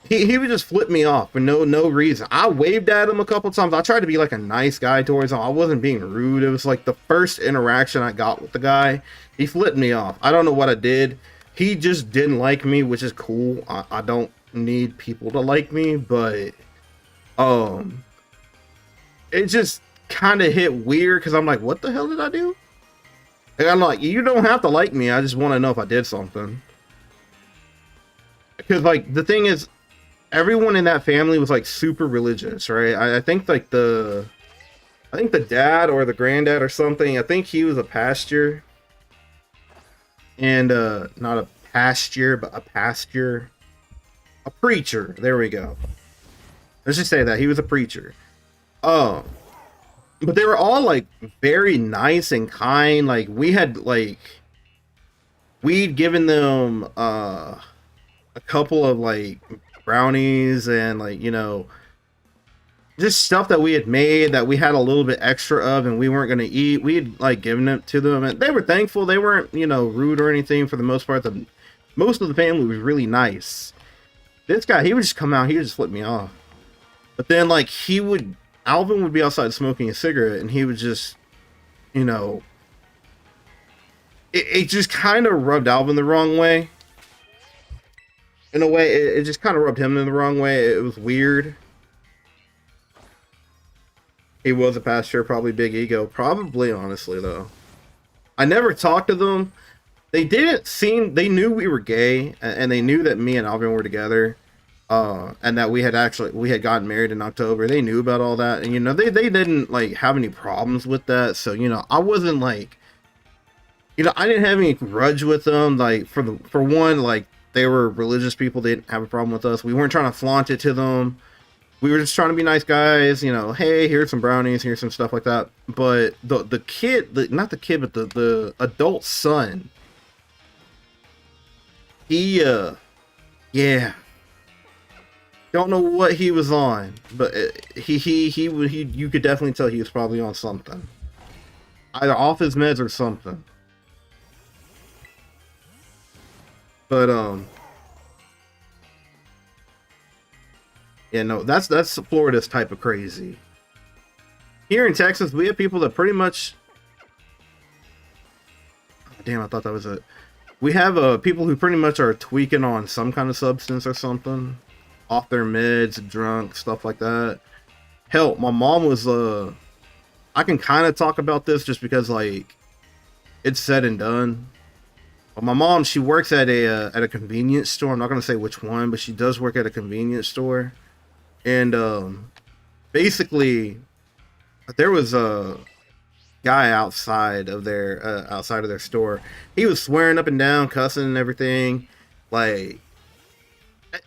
he would just flip me off for no reason. I waved at him a couple times. I tried to be like a nice guy towards him. I wasn't being rude. It was like the first interaction I got with the guy. He flipped me off. I don't know what I did. He just didn't like me, which is cool. I don't need people to like me, but it just kind of hit weird, because I'm like, what the hell did I do? And I'm like, you don't have to like me. I just want to know if I did something. Because like the thing is, everyone in that family was like super religious, right? I think like the dad or the granddad or something, I think he was a pastor. And not a pasture, but a pasture. A preacher. There we go. Let's just say that he was a preacher. But they were all like very nice and kind. Like we'd given them a couple of like brownies and like, you know, just stuff that we had made that we had a little bit extra of and we weren't going to eat. We had like given it to them, and they were thankful. They weren't, you know, rude or anything for the most part. Most of the family was really nice. This guy, he would just come out, he would just flip me off. But then like Alvin would be outside smoking a cigarette, and he would just, you know, it just kind of rubbed Alvin the wrong way. In a way, it just kind of rubbed him in the wrong way. It was weird. He was a pastor, probably big ego. Probably, honestly, though. I never talked to them. They knew we were gay, and they knew that me and Alvin were together. And that we had gotten married in October. They knew about all that. And, you know, they didn't, like, have any problems with that. So, you know, I wasn't, like... You know, I didn't have any grudge with them. Like, for one, like, they were religious people. They didn't have a problem with us. We weren't trying to flaunt it to them. We were just trying to be nice guys. You know, hey, here's some brownies. Here's some stuff like that. But the kid... not the kid, but the adult son... He, yeah... Don't know what he was on, but you could definitely tell he was probably on something, either off his meds or something. But yeah, no, that's Florida's type of crazy. Here in Texas, we have people that pretty much. Damn, I thought that was it. We have people who pretty much are tweaking on some kind of substance or something. Off their meds, drunk, stuff like that. Hell, my mom was I can kind of talk about this just because like it's said and done. But my mom, she works at a convenience store. I'm not gonna say which one, but she does work at a convenience store. And basically, there was a guy outside of their store. He was swearing up and down, cussing and everything, like.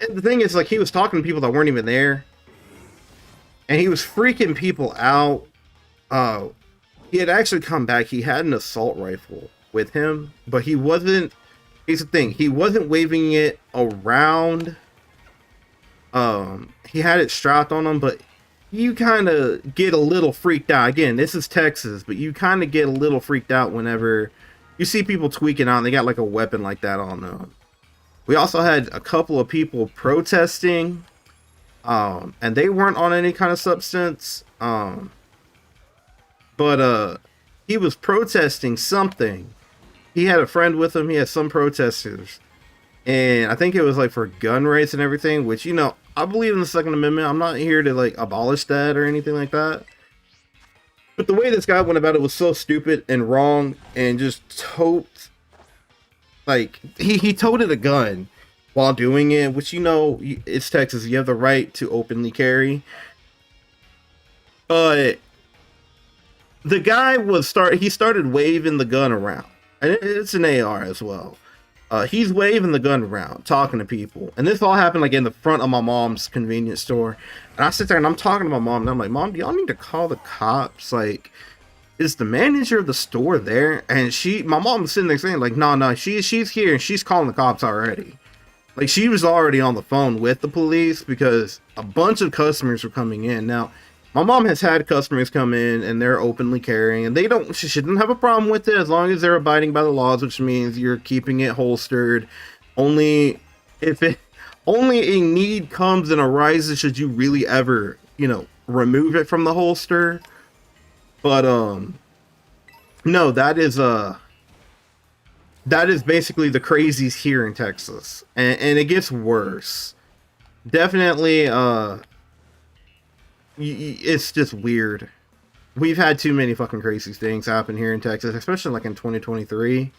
And the thing is, like, he was talking to people that weren't even there, and he was freaking people out. he had actually come back. He had an assault rifle with him, but he wasn't. Here's the thing: he wasn't waving it around. He had it strapped on him, but you kind of get a little freaked out. Again, this is Texas, but you kind of get a little freaked out whenever you see people tweaking out and they got like a weapon like that on them. We also had a couple of people protesting, and they weren't on any kind of substance. But he was protesting something. He had a friend with him. He had some protesters, and I think it was like for gun rights and everything. Which, you know, I believe in the Second Amendment. I'm not here to like abolish that or anything like that. But the way this guy went about it was so stupid and wrong, and just like he toted a gun while doing it. Which, you know, it's Texas. You have the right to openly carry, but the guy he started waving the gun around, and it's an AR as well. He's waving the gun around, talking to people, and this all happened like in the front of my mom's convenience store. And I sit there and I'm talking to my mom, and I'm like, "Mom, do y'all need to call the cops? Like, is the manager of the store there?" And my mom was sitting there saying like, "No, she's here and she's calling the cops already." Like, she was already on the phone with the police because a bunch of customers were coming in. Now, my mom has had customers come in and they're openly carrying, and she shouldn't have a problem with it as long as they're abiding by the laws, which means you're keeping it holstered. Only a need comes and arises should you really ever, you know, remove it from the holster. But no, that is basically the crazies here in Texas, and it gets worse. Definitely it's just weird. We've had too many fucking crazy things happen here in Texas, especially like in 2023.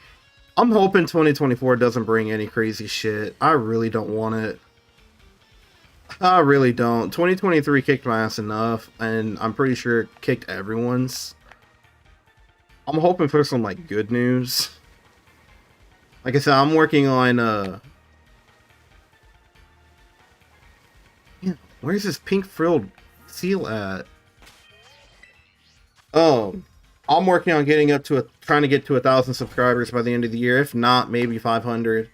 I'm hoping 2024 doesn't bring any crazy shit. I really don't want it. I really don't. 2023 kicked my ass enough, and I'm pretty sure it kicked everyone's. I'm hoping for some like good news. Like I said, I'm working on yeah, where's this pink frilled seal at? Oh, I'm working on getting up to trying to get to 1,000 subscribers by the end of the year. If not, maybe 500.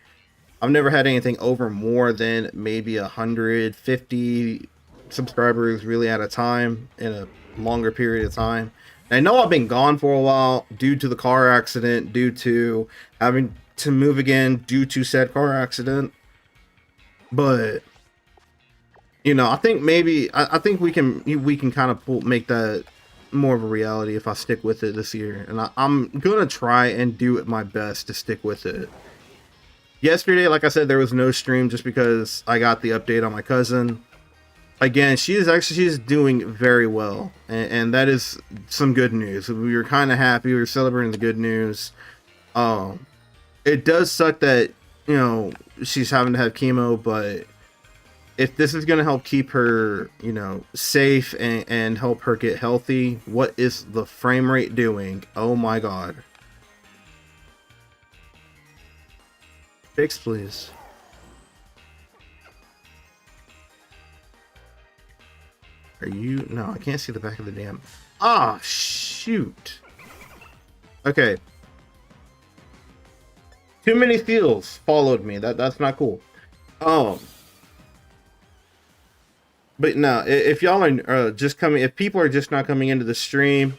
I've never had anything over more than maybe 150 subscribers really at a time in a longer period of time. And I know I've been gone for a while due to the car accident, due to having to move again due to said car accident. But you know, I think maybe I think we can kind of make that more of a reality if I stick with it this year, and I'm gonna try and do my best to stick with it. Yesterday, like I said, there was no stream just because I got the update on my cousin. Again, she's doing very well, and that is some good news. We were kind of happy. We were celebrating the good news. It does suck that, you know, she's having to have chemo, but if this is going to help keep her, you know, safe and help her get healthy, what is the frame rate doing? Oh my god. Fix, please. Are you? No, I can't see the back of the damn. Ah, shoot. Okay. Too many seals followed me. That's not cool. But no, if y'all are just coming, if people are just not coming into the stream,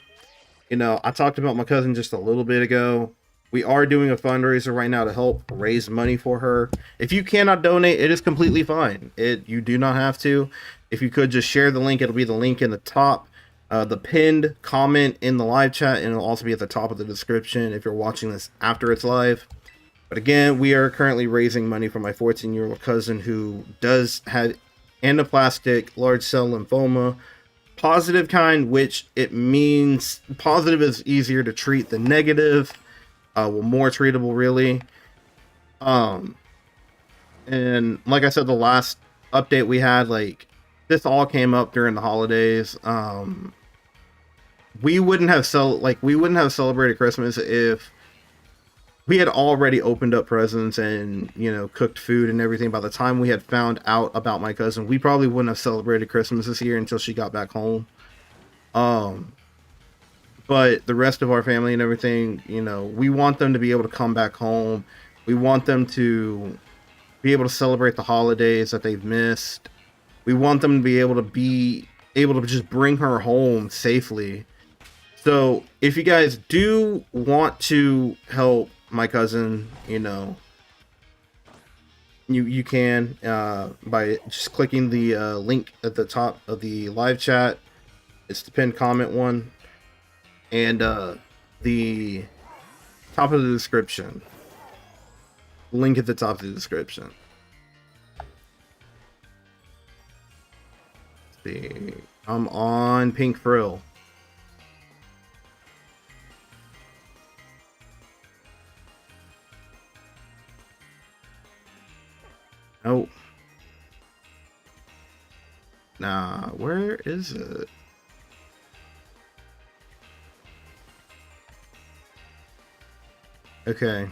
you know, I talked about my cousin just a little bit ago. We are doing a fundraiser right now to help raise money for her. If you cannot donate, it is completely fine. You do not have to. If you could just share the link, it'll be the link in the top, the pinned comment in the live chat, and it'll also be at the top of the description if you're watching this after it's live. But again, we are currently raising money for my 14-year-old cousin who does have anaplastic large cell lymphoma, positive kind, which it means positive is easier to treat than negative. Well, more treatable really. And like I said, the last update we had, like, this all came up during the holidays. We wouldn't have celebrated Christmas if we had already opened up presents and, you know, cooked food and everything. By the time we had found out about my cousin, we probably wouldn't have celebrated Christmas this year until she got back home. but the rest of our family and everything, you know, we want them to be able to come back home. We want them to be able to celebrate the holidays that they've missed. We want them to be able to just bring her home safely. So if you guys do want to help my cousin, you know, you can by just clicking the link at the top of the live chat. It's the pinned comment one, and the top of the description. Link at the top of the description. Let's see, I'm on Pink Frill. Oh. Nah, where is it? Okay.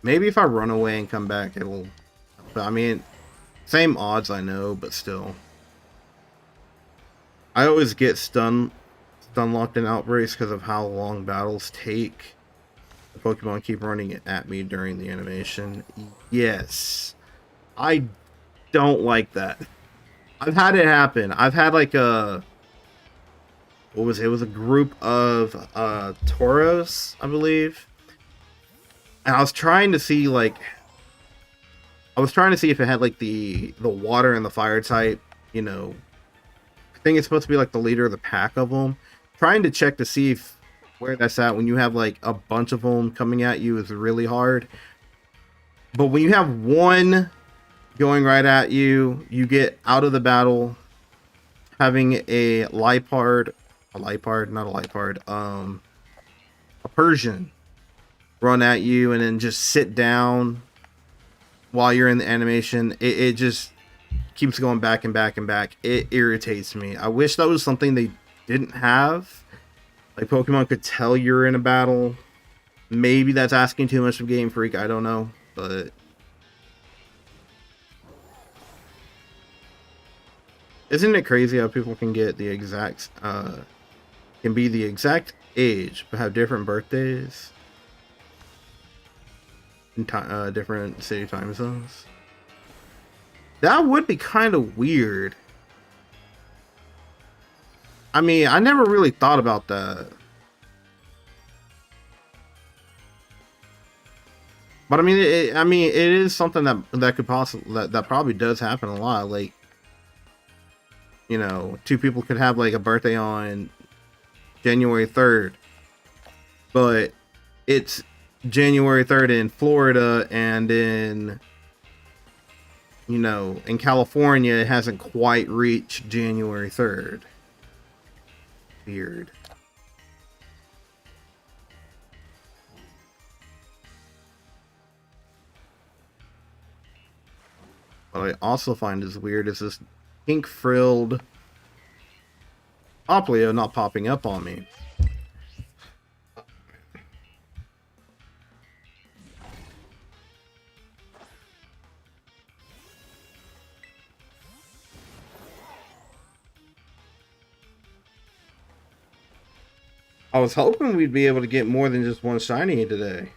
Maybe if I run away and come back, it'll... But I mean, same odds, I know, but still. I always get stun locked in outbreaks because of how long battles take. The Pokemon keep running it at me during the animation. Yes. I don't like that. I've had it happen. I've had like a... What was it? It was a group of Tauros, I believe. And I was trying to see like... I was trying to see if it had like the water and the fire type, you know. I think it's supposed to be like the leader of the pack of them. Trying to check to see if where that's at when you have like a bunch of them coming at you is really hard. But when you have one going right at you, you get out of the battle having a Persian run at you and then just sit down while you're in the animation. It just keeps going back and back and back. It irritates me. I wish that was something they didn't have. Like Pokemon could tell you're in a battle. Maybe that's asking too much of Game Freak. I don't know, but isn't it crazy how people can get the exact can be the exact age but have different birthdays in different city time zones? That would be kind of weird. I mean, I never really thought about that. But I mean, it is something that could possibly that probably does happen a lot. Like, you know, two people could have like a birthday on January 3rd, but it's January 3rd in Florida, and in, you know, in California it hasn't quite reached January 3rd. Weird. What I also find is weird is this pink frilled Oplio not popping up on me. I was hoping we'd be able to get more than just one shiny today.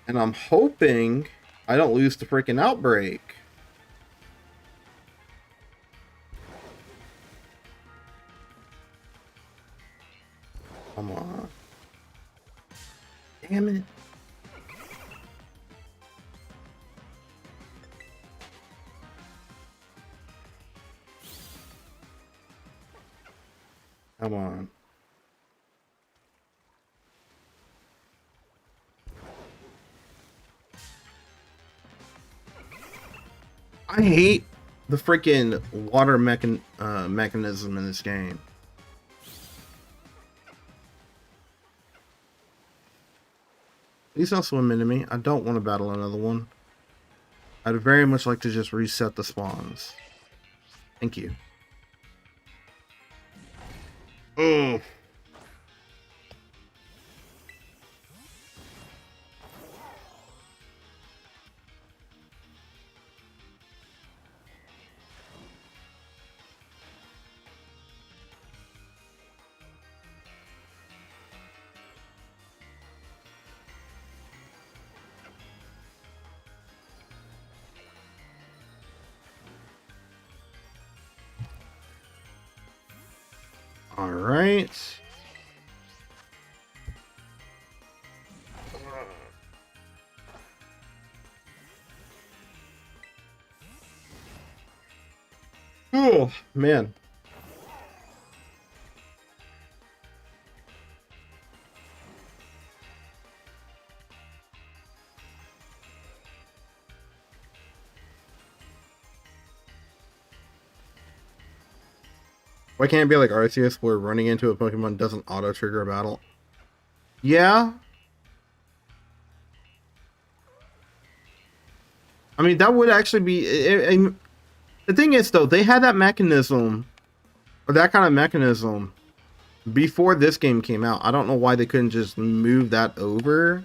And I'm hoping I don't lose the freaking outbreak. Come on. Damn it. Come on. I hate the freaking water mechanism in this game. Please don't swim into me. I don't want to battle another one. I'd very much like to just reset the spawns. Thank you. Oh. All right. Oh, man. Why can't it be like Arceus where running into a Pokemon doesn't auto-trigger a battle? Yeah. I mean, that would actually be... the thing is, though, they had that mechanism, or that kind of mechanism, before this game came out. I don't know why they couldn't just move that over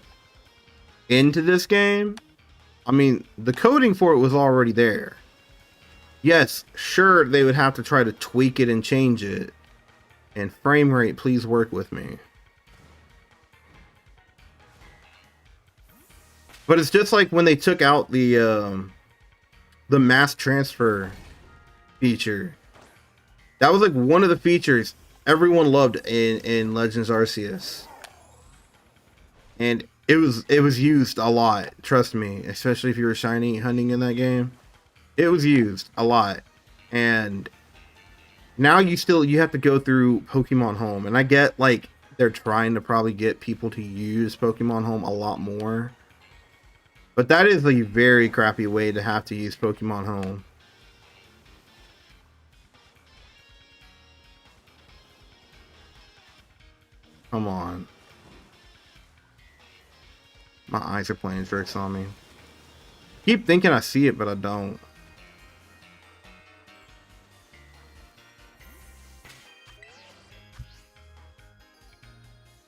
into this game. I mean, the coding for it was already there. Yes, sure, they would have to try to tweak it and change it. And frame rate, please work with me. But it's just like when they took out the mass transfer feature. That was like one of the features everyone loved in Legends Arceus. And it was used a lot, trust me, especially if you were shiny hunting in that game. It was used a lot. And now you have to go through Pokemon Home. And I get like they're trying to probably get people to use Pokemon Home a lot more. But that is a very crappy way to have to use Pokemon Home. Come on. My eyes are playing tricks on me. Keep thinking I see it, but I don't.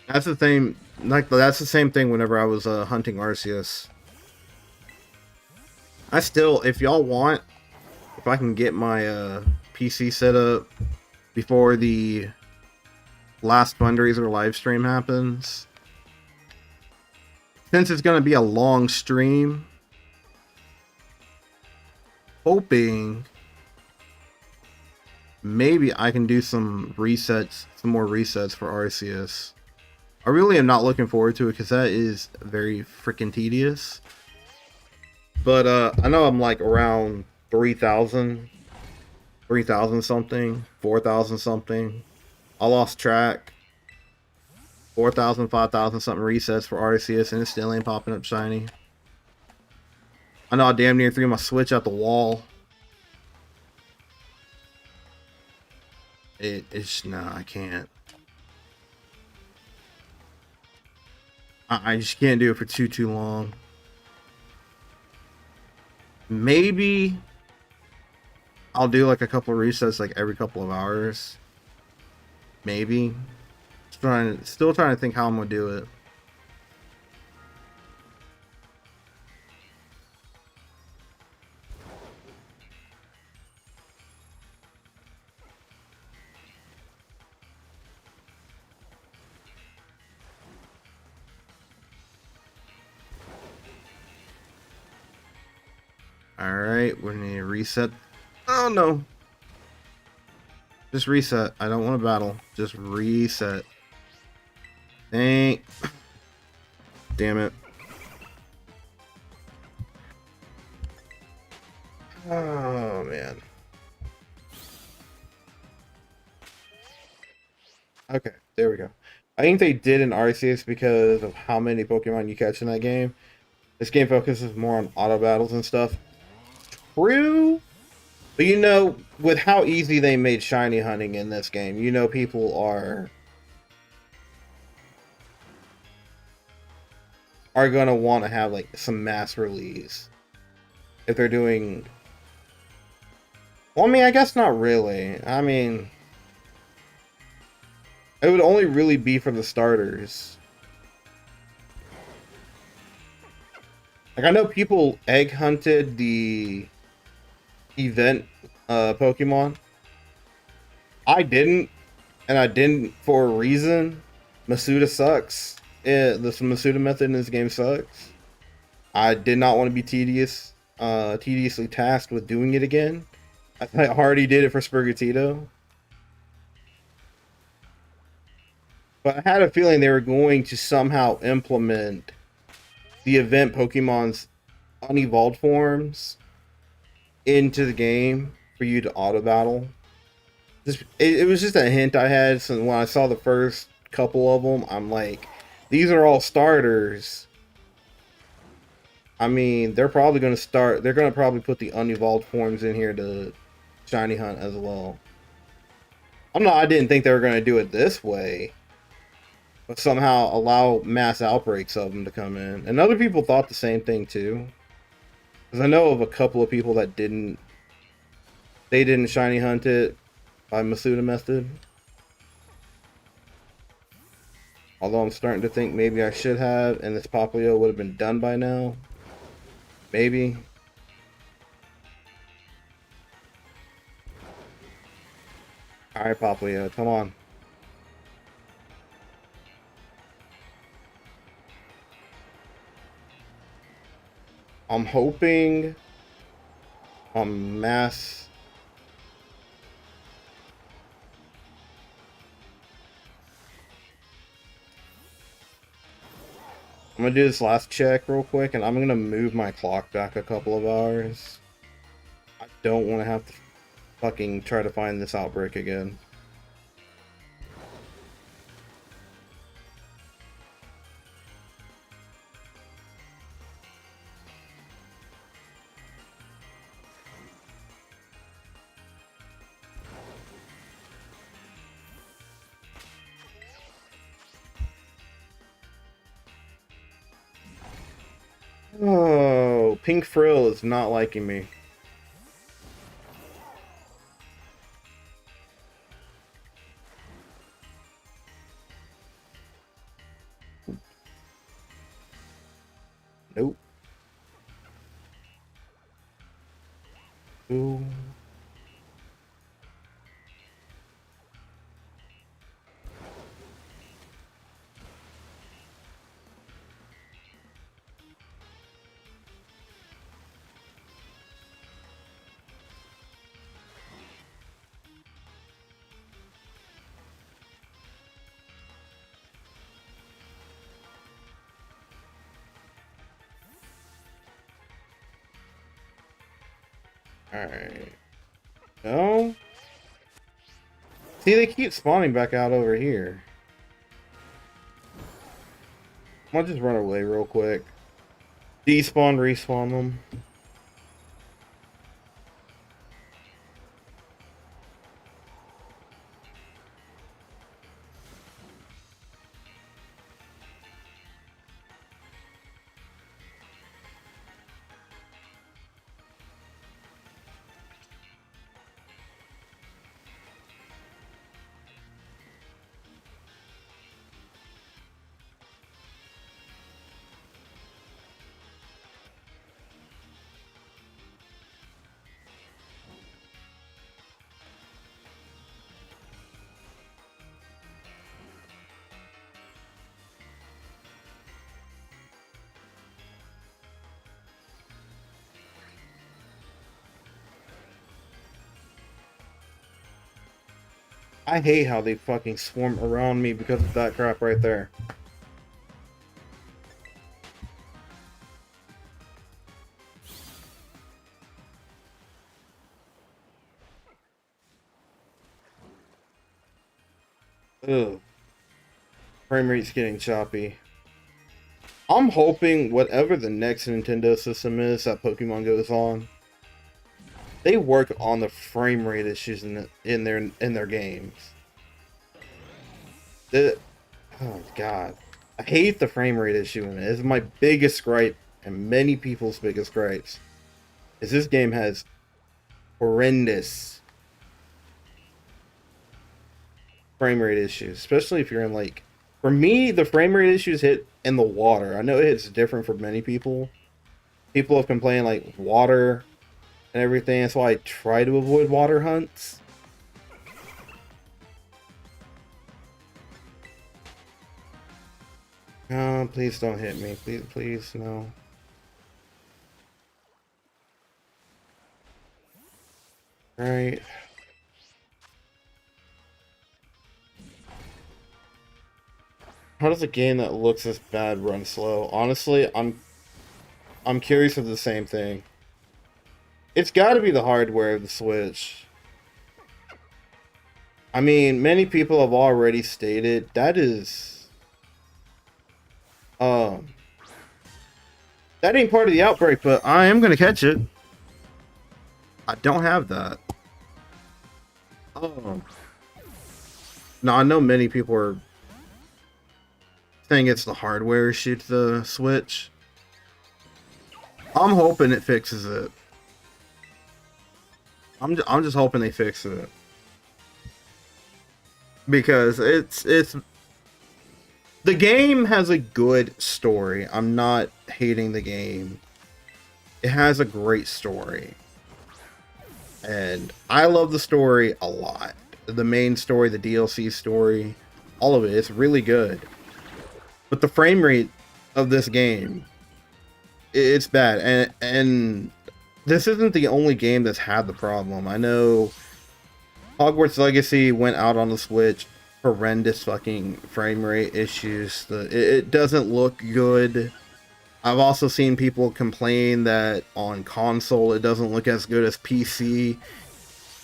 That's the thing. Like that's the same thing whenever I was hunting Arceus. I still, if y'all want, if I can get my PC set up before the last fundraiser live stream happens, since it's gonna be a long stream, hoping maybe I can do some resets, some more resets for Arceus. I really am not looking forward to it because that is very freaking tedious. But I know I'm like around 3,000 something, 4,000 something. I lost track. 4,000, 5,000 something resets for Arceus, and it still ain't popping up shiny. I know I damn near threw my Switch out the wall. It's nah, I can't. I just can't do it for too long. Maybe I'll do like a couple of resets like every couple of hours. Maybe. Still trying to think how I'm gonna do it. Alright, we need to reset. Oh no. Just reset. I don't want to battle. Just reset. Damn it. Oh man. Okay, there we go. I think they did in Arceus because of how many Pokemon you catch in that game. This game focuses more on auto battles and stuff. True. But you know, with how easy they made shiny hunting in this game, you know people are gonna want to have like some mass release. If they're doing... Well, I mean, I guess not really. I mean... It would only really be for the starters. Like, I know people egg hunted the event Pokemon. I didn't, and I didn't for a reason. Masuda sucks. The Masuda method in this game sucks. I did not want to be tediously tasked with doing it again. I already did it for Sprigatito. But I had a feeling they were going to somehow implement the event Pokemon's unevolved forms into the game for you to auto battle. It was just a hint I had. So when I saw the first couple of them, I'm like, these are all starters. I mean, they're probably going to start. They're going to probably put the unevolved forms in here to shiny hunt as well. I didn't think they were going to do it this way, but somehow allow mass outbreaks of them to come in. And other people thought the same thing too. Because I know of a couple of people that didn't. They didn't shiny hunt it by Masuda method. Although I'm starting to think maybe I should have, and this Popplio would have been done by now. Maybe. Alright, Popplio, come on. I'm hoping mass. I'm gonna do this last check real quick, and I'm gonna move my clock back a couple of hours. I don't want to have to fucking try to find this outbreak again. Oh, Pink Frill is not liking me. Nope. Ooh. Alright. No? See, they keep spawning back out over here. I'll just run away real quick. Despawn, respawn them. I hate how they fucking swarm around me because of that crap right there. Ugh. Frame rate's getting choppy. I'm hoping whatever the next Nintendo system is that Pokemon goes on, they work on the frame rate issues in their games. Oh god, I hate the frame rate issue in it. It's my biggest gripe, and many people's biggest gripes, is this game has horrendous frame rate issues, especially if you're in like. For me, the frame rate issues hit in the water. I know it's different for many people. People have complained like water and everything. That's why I try to avoid water hunts. Please don't hit me. Please, please, no. Alright. How does a game that looks this bad run slow? Honestly, I'm curious of the same thing. It's got to be the hardware of the Switch. I mean, many people have already stated that is um that ain't part of the outbreak, but I am gonna catch it. I don't have that. Oh. No, I know many people are saying it's the hardware issue to the Switch. I'm hoping it fixes it. I'm just hoping they fix it. Because it's the game has a good story. I'm not hating the game. It has a great story. And I love the story a lot. The main story, the DLC story, all of it, it's really good. But the frame rate of this game, it's bad. And this isn't the only game that's had the problem. I know Hogwarts Legacy went out on the Switch, horrendous fucking frame rate issues. It doesn't look good. I've also seen people complain that on console it doesn't look as good as PC,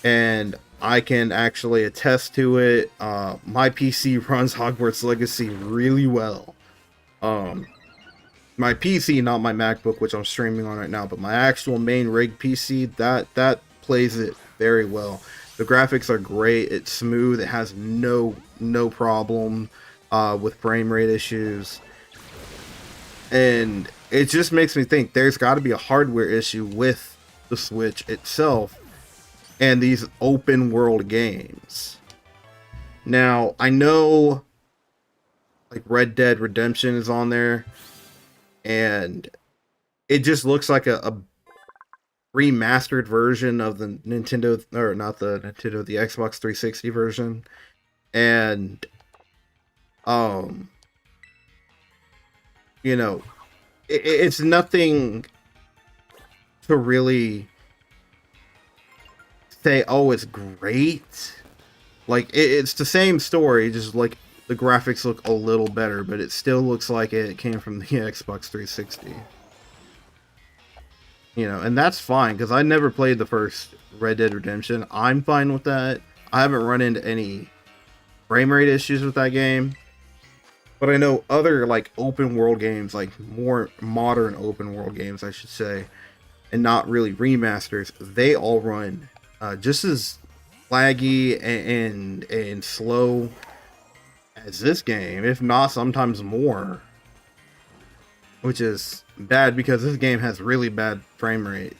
and I can actually attest to it. My PC runs Hogwarts Legacy really well. My PC, not my MacBook, which I'm streaming on right now, but my actual main rig PC, that plays it very well. The graphics are great. It's smooth. It has no problem with frame rate issues. And it just makes me think there's got to be a hardware issue with the Switch itself and these open world games. Now, I know like Red Dead Redemption is on there, and it just looks like a remastered version of the Nintendo, or not the Nintendo, the Xbox 360 version. And you know, it's nothing to really say, oh, it's great. Like, it's the same story, just like the graphics look a little better, but it still looks like it came from the Xbox 360. You know, and that's fine, because I never played the first Red Dead Redemption. I'm fine with that. I haven't run into any frame rate issues with that game. But I know other, like, open world games, like, more modern open world games, I should say, and not really remasters, they all run just as laggy and slow as this game, if not sometimes more. Which is bad, because this game has really bad frame rate.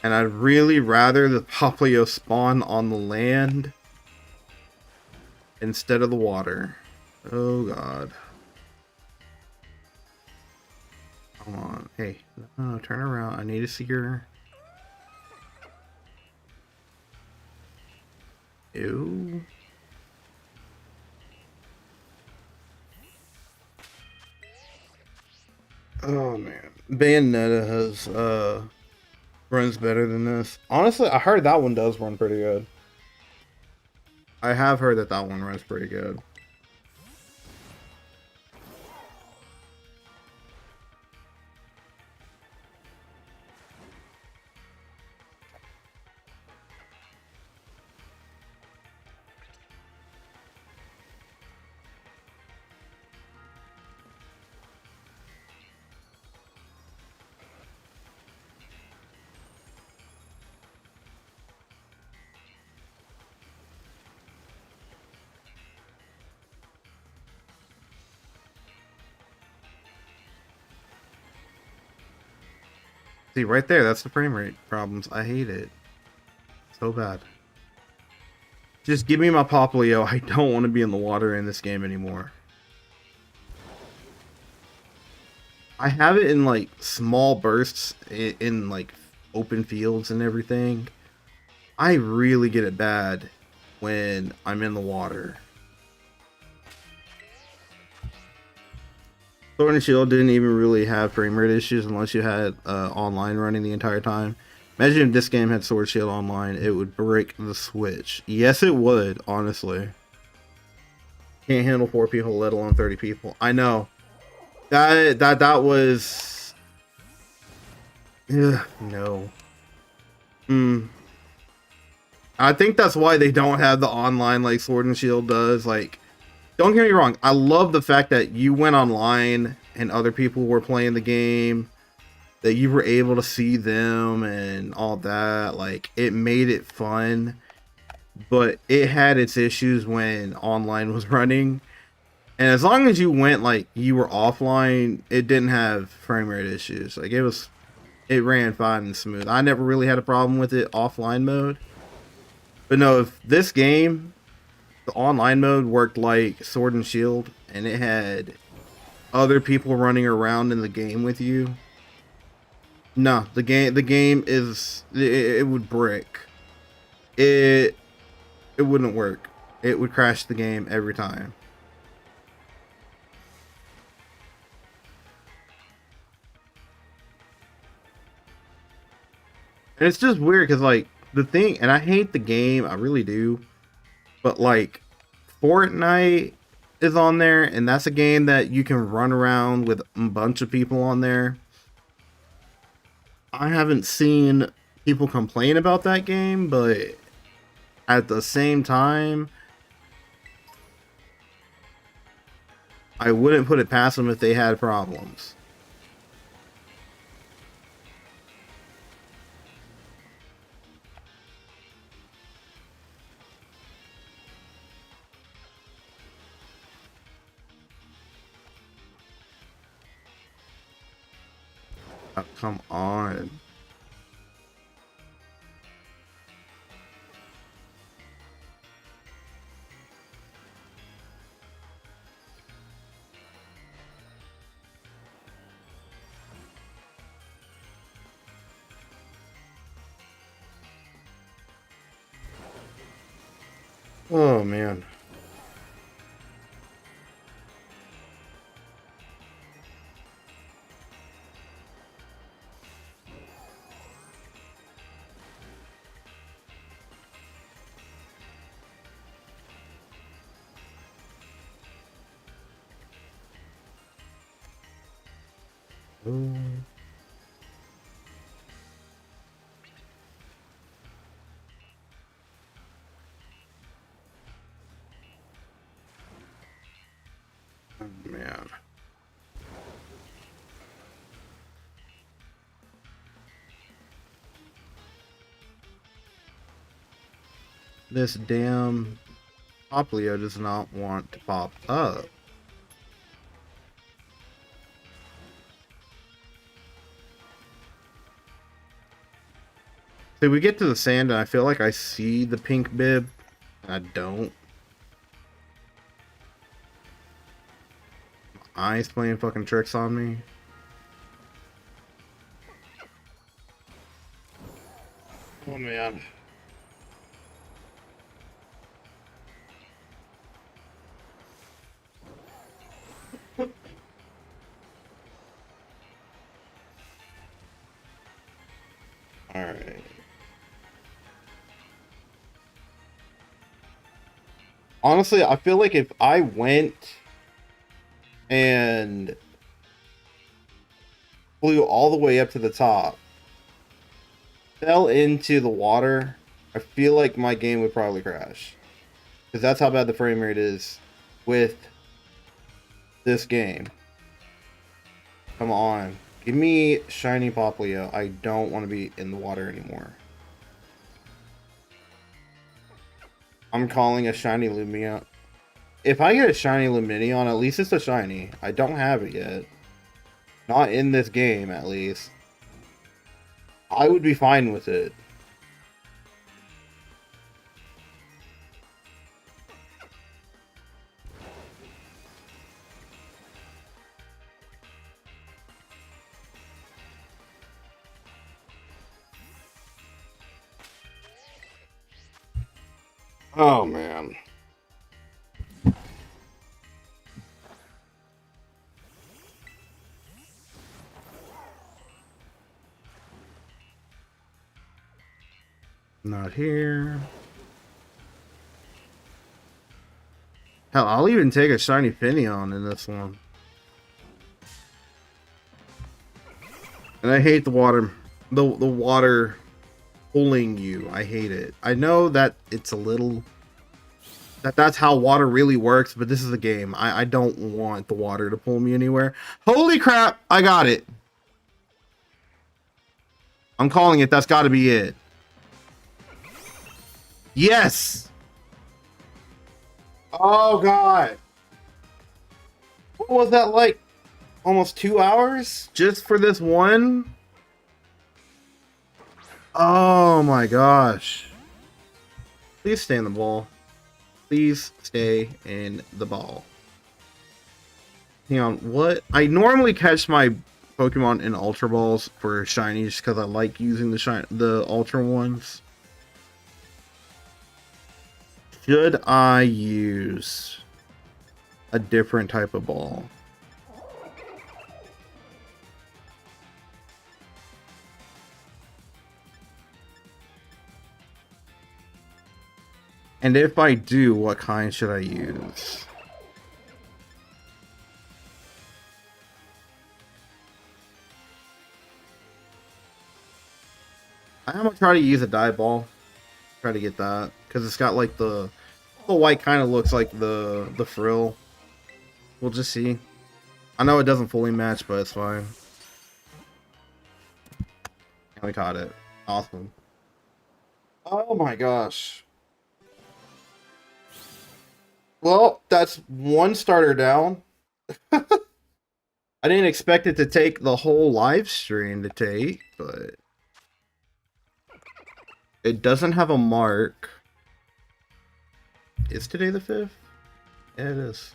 And I'd really rather the Poplio spawn on the land instead of the water. Oh god. Come on. Hey, no, turn around. I need to see your... Ew. Oh man. Bayonetta has runs better than this. Honestly, I heard that one does run pretty good. I have heard that that one runs pretty good. See, right there, that's the frame rate problems. I hate it. So bad. Just give me my Poplio. I don't want to be in the water in this game anymore. I have it in, like, small bursts in like, open fields and everything. I really get it bad when I'm in the water. Sword and Shield didn't even really have frame rate issues unless you had online running the entire time. Imagine if this game had Sword Shield Online, it would break the Switch. Yes, it would, honestly. Can't handle 4 people, let alone 30 people. I know. That was... Ugh, no. I think that's why they don't have the online like Sword and Shield does. Like, don't get me wrong, I love the fact that you went online and other people were playing the game, that you were able to see them and all that. Like, it made it fun, but it had its issues when online was running. And as long as you went like you were offline, it didn't have frame rate issues. Like, it ran fine and smooth. I never really had a problem with it offline mode. But no, if this game, the online mode worked like Sword and Shield, and it had other people running around in the game with you. No, the game is it would brick. It wouldn't work. It would crash the game every time. And it's just weird because like the thing, and I hate the game, I really do. But like Fortnite is on there, and that's a game that you can run around with a bunch of people on there. I haven't seen people complain about that game, but at the same time, I wouldn't put it past them if they had problems. Oh, come on. Oh man. Ooh. Oh man. This damn Poplio does not want to pop up. See, we get to the sand and I feel like I see the pink bib. I don't. My eyes playing fucking tricks on me. Oh man. Alright. Honestly, I feel like if I went and flew all the way up to the top, fell into the water, I feel like my game would probably crash. Because that's how bad the frame rate is with this game. Come on. Give me shiny Poplio. I don't want to be in the water anymore. I'm calling a shiny Lumia. If I get a shiny Lumineon, at least it's a shiny. I don't have it yet. Not in this game, at least. I would be fine with it. Oh, man. Not here. Hell, I'll even take a shiny Finneon in this one. And I hate the water, the water pulling you. I hate it. I know that it's a little, that's how water really works, but this is a game. I don't want the water to pull me anywhere. Holy crap, I got it. I'm calling it. That's got to be it. Yes. Oh god. What was that like? Almost 2 hours just for this one? Oh my gosh. Please stay in the ball. Please stay in the ball. Hang on, what? I normally catch my Pokemon in Ultra Balls for shinies because I like using the Ultra ones. Should I use a different type of ball? And if I do, what kind should I use? I'm gonna try to use a dive ball. Try to get that because it's got like the white kind of looks like the frill. We'll just see. I know it doesn't fully match, but it's fine. And we caught it. Awesome. Oh my gosh. Well, that's one starter down. I didn't expect it to take the whole live stream to take, but it doesn't have a mark. Is today the 5th? Yeah, it is.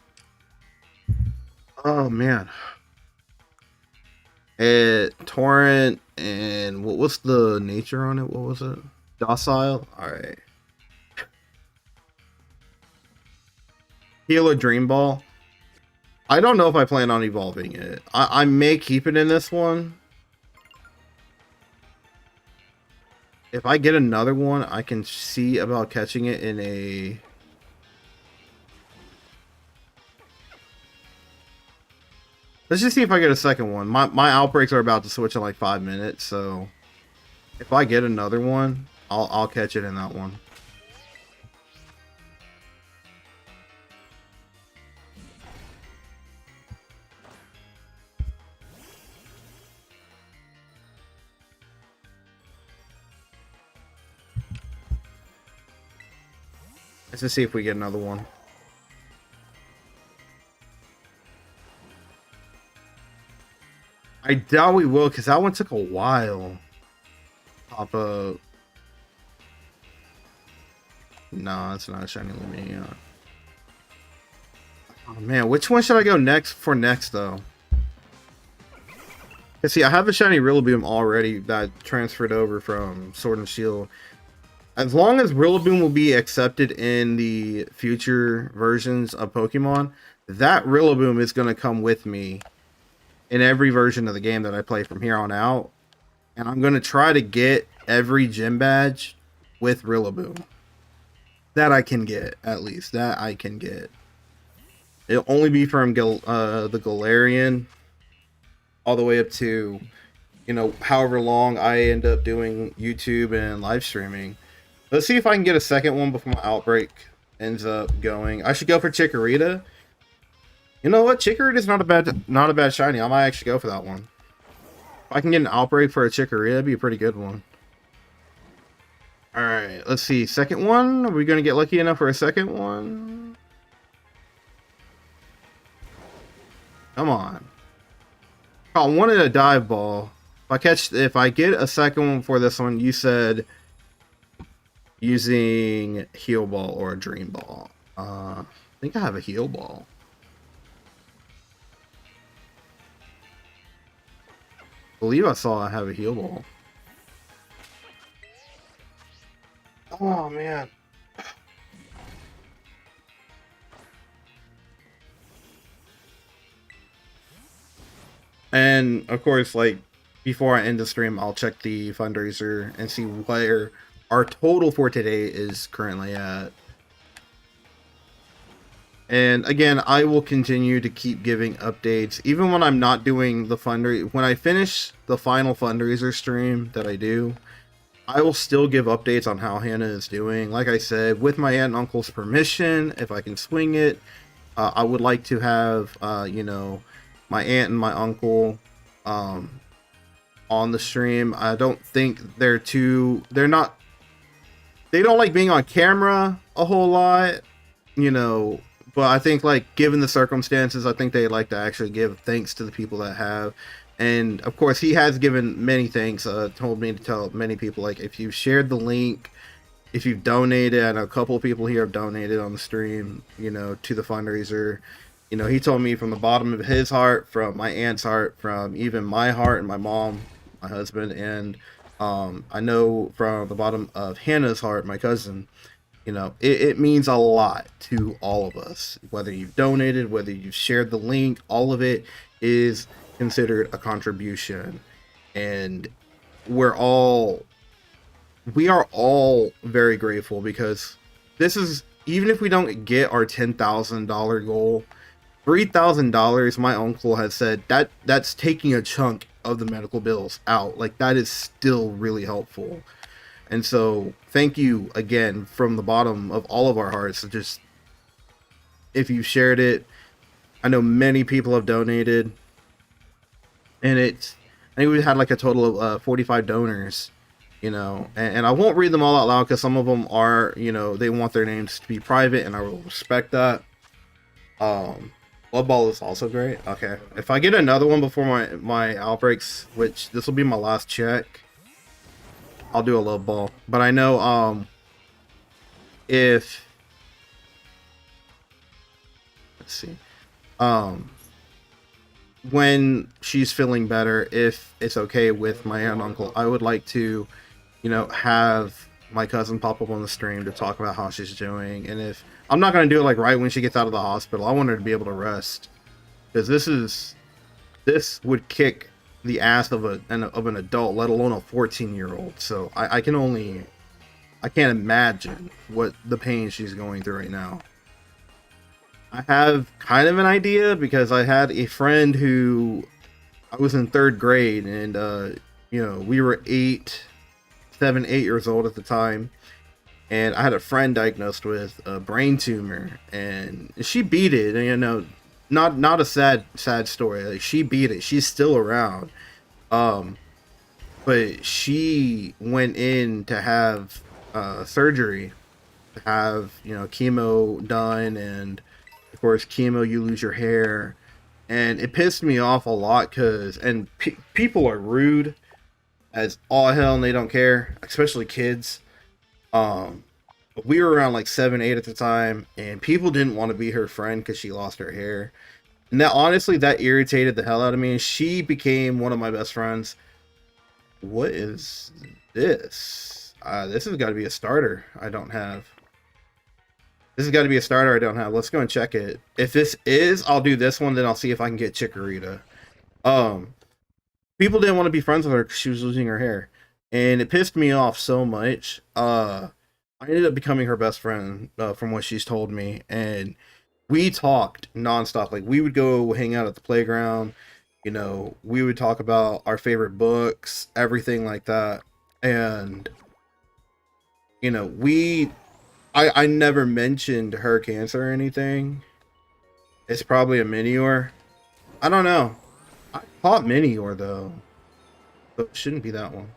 Oh man. Torrent and what's the nature on it? What was it? Docile? Alright. Healer Dream Ball. I don't know if I plan on evolving it. I may keep it in this one. If I get another one, I can see about catching it in a... Let's just see if I get a second one. My outbreaks are about to switch in like 5 minutes, so... If I get another one, I'll catch it in that one. Let's just see if we get another one. I doubt we will, because that one took a while. Pop up. No, it's not a shiny Lumia. Oh man, which one should I go next though? Cause see, I have a shiny Rillaboom already that transferred over from Sword and Shield. As long as Rillaboom will be accepted in the future versions of Pokemon, that Rillaboom is going to come with me in every version of the game that I play from here on out. And I'm going to try to get every gym badge with Rillaboom. That I can get, at least. That I can get. It'll only be from the Galarian all the way up to, you know, however long I end up doing YouTube and live streaming. Let's see if I can get a second one before my outbreak ends up going. I should go for Chikorita. You know what? Chikorita's not a bad shiny. I might actually go for that one. If I can get an outbreak for a Chikorita, it'd be a pretty good one. Alright, let's see. Second one? Are we going to get lucky enough for a second one? Come on. I wanted a dive ball. If I get a second one for this one, you said using heal ball or a dream ball. I think I have a heal ball. I believe I saw I have a heal ball. Oh man. And of course, like before I end the stream, I'll check the fundraiser and see where our total for today is currently at. And again, I will continue to keep giving updates, even when I'm not doing the fundraiser. When I finish the final fundraiser stream that I do, I will still give updates on how Hannah is doing. Like I said, with my aunt and uncle's permission, if I can swing it, I would like to have, you know, my aunt and my uncle on the stream. I don't think they don't like being on camera a whole lot, you know. But I think, like, given the circumstances, I think they like to actually give thanks to the people that have. And, of course, he has given many thanks, told me to tell many people, like, if you shared the link, if you've donated, I know a couple of people here have donated on the stream, you know, to the fundraiser. You know, he told me from the bottom of his heart, from my aunt's heart, from even my heart and my mom, my husband, and I know from the bottom of Hannah's heart, my cousin. You know, it means a lot to all of us. Whether you've donated, whether you've shared the link, all of it is considered a contribution. And we are all very grateful, because this is, even if we don't get our $10,000 goal, $3,000, my uncle has said that's taking a chunk of the medical bills out. Like, that is still really helpful. And so, thank you again from the bottom of all of our hearts. Just, if you shared it, I know many people have donated, and I think we had like a total of 45 donors, you know, and I won't read them all out loud, because some of them are, you know, they want their names to be private, and I will respect that. Blood Ball is also great. Okay, if I get another one before my outbreaks, which this will be my last check, I'll do a love ball. But I know, if, let's see, when she's feeling better, if it's okay with my aunt and uncle, I would like to, you know, have my cousin pop up on the stream to talk about how she's doing. And if I'm not going to do it like right when she gets out of the hospital, I want her to be able to rest, because this would kick the ass of an adult, let alone a 14-year-old. So I can't imagine what the pain she's going through right now. I have kind of an idea, because I had a friend who, I was in 3rd grade, and you know, we were 8 years old at the time, and I had a friend diagnosed with a brain tumor, and she beat it. And, you know, not a sad story. Like, she beat it. She's still around. But she went in to have surgery, to have, you know, chemo done, and of course chemo, you lose your hair, and it pissed me off a lot, because people are rude as all hell, and they don't care, especially kids. We were around like 7, 8 at the time, and people didn't want to be her friend because she lost her hair. And that, honestly, that irritated the hell out of me. She became one of my best friends. What is this? This has got to be a starter I don't have. This has got to be a starter I don't have. Let's go and check it. If this is, I'll do this one, then I'll see if I can get Chikorita. People didn't want to be friends with her because she was losing her hair, and it pissed me off so much. I ended up becoming her best friend, from what she's told me, and we talked nonstop. Like, we would go hang out at the playground, you know, we would talk about our favorite books, everything like that. And, you know, I never mentioned her cancer or anything. It's probably a Minior. I don't know. I caught Minior though, but it shouldn't be that one.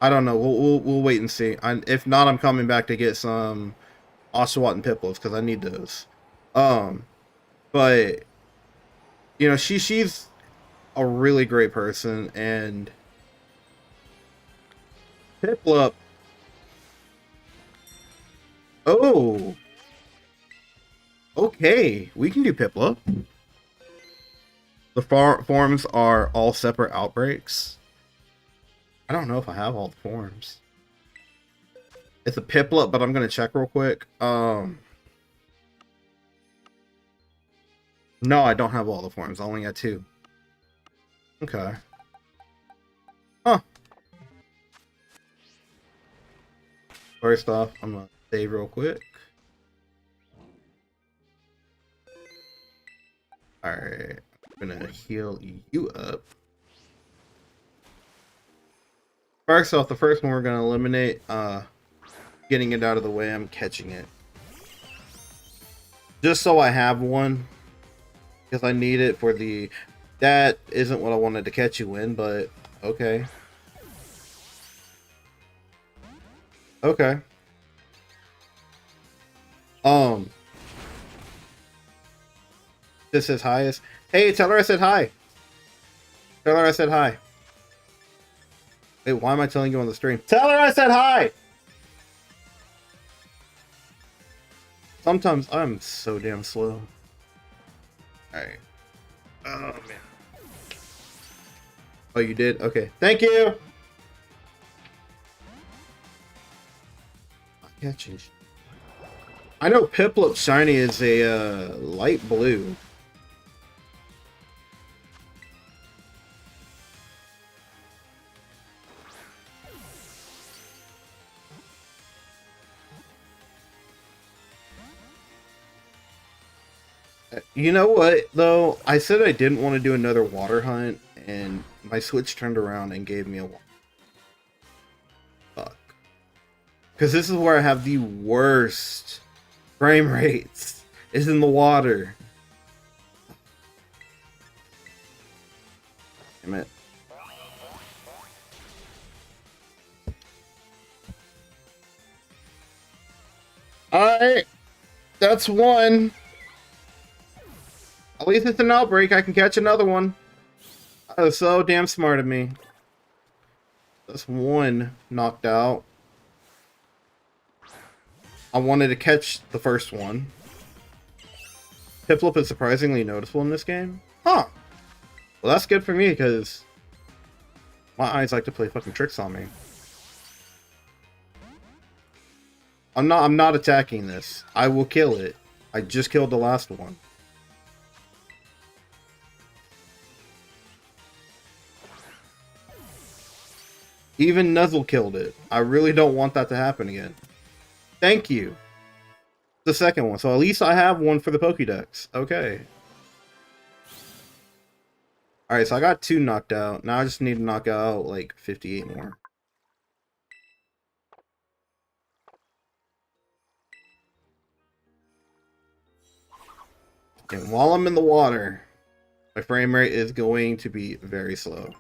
I don't know. We'll wait and see. If not, I'm coming back to get some Oshawott and Piplups, because I need those. But you know, she's a really great person, and Piplup. Oh, okay. We can do Piplup. The forms are all separate outbreaks. I don't know if I have all the forms. It's a Piplup, but I'm gonna check real quick. No, I don't have all the forms. I only got 2. Okay. Huh. First off, I'm gonna save real quick. Alright, I'm gonna heal you up. First off, the first one we're gonna eliminate, getting it out of the way, I'm catching it. Just so I have one. Because I need it for the... That isn't what I wanted to catch you in, but okay. Okay. This is highest. Hey, tell her I said hi. Tell her I said hi. Wait, why am I telling you on the stream? Tell her I said hi! Sometimes I'm so damn slow. Alright. Oh, man. Oh, you did? Okay. Thank you! I'm catching. I know Piplup Shiny is a light blue. You know what, though? I said I didn't want to do another water hunt, and my Switch turned around and gave me a water. Fuck. Because this is where I have the worst frame rates. Is in the water. Damn it. Alright. That's one. At least it's an outbreak. I can catch another one. That was so damn smart of me. That's one knocked out. I wanted to catch the first one. Piplup is surprisingly noticeable in this game. Huh. Well, that's good for me because my eyes like to play fucking tricks on me. I'm not attacking this. I will kill it. I just killed the last one. Even Nuzzle killed it. I really don't want that to happen again. Thank you. The second one. So at least I have one for the Pokédex. Okay. Alright, so I got 2 knocked out. Now I just need to knock out like 58 more. And while I'm in the water, my frame rate is going to be very slow.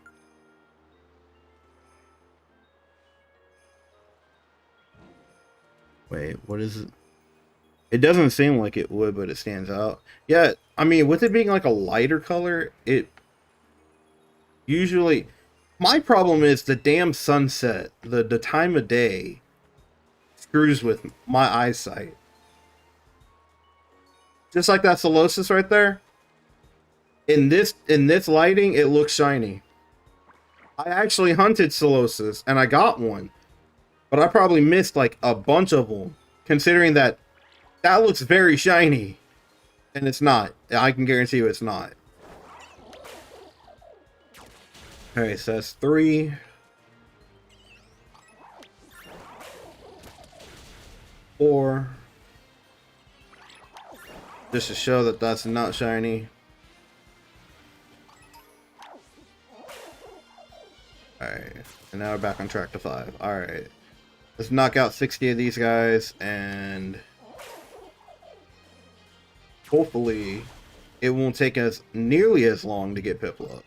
Wait, what is it? It doesn't seem like it would, but it stands out. Yeah, I mean, with it being like a lighter color, it usually... My problem is the damn sunset, the time of day, screws with my eyesight. Just like that Solosis right there. In this lighting, it looks shiny. I actually hunted Solosis, and I got one. But I probably missed like a bunch of them, considering that looks very shiny. And it's not. I can guarantee you it's not. Okay, so that's 3. 4. Just to show that that's not shiny. Alright, and now we're back on track to 5. Alright. Let's knock out 60 of these guys, and hopefully it won't take us nearly as long to get Piplup.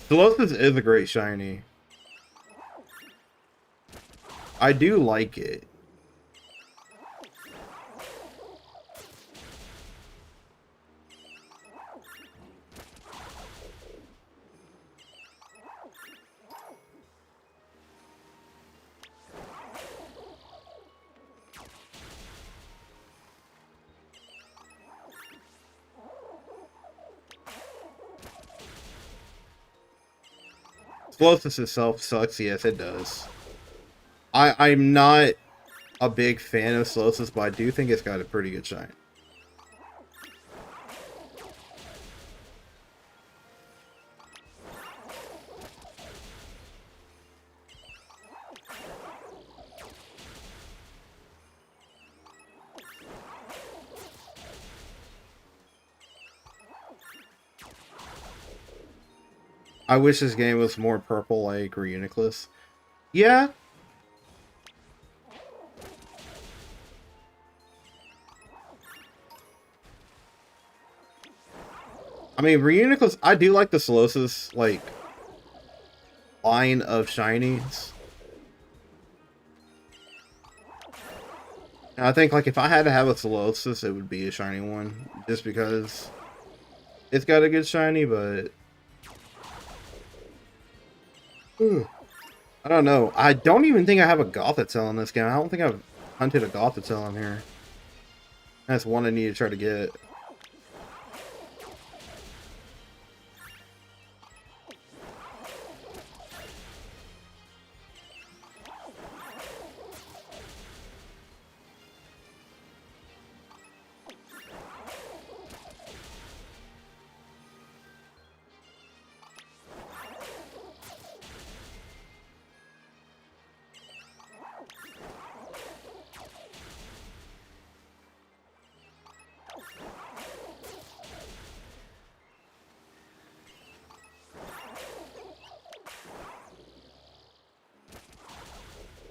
Solosis is a great shiny. I do like it. Solosis itself sucks, yes it does. I'm not a big fan of Solosis, but I do think it's got a pretty good shine. I wish this game was more purple like Reuniclus. Yeah. I mean, Reuniclus, I do like the Solosis, like, line of shinies. And I think, like, if I had to have a Solosis, it would be a shiny one. Just because it's got a good shiny, but... I don't know. I don't even think I have a Gothitelle in this game. I don't think I've hunted a Gothitelle in here. That's one I need to try to get.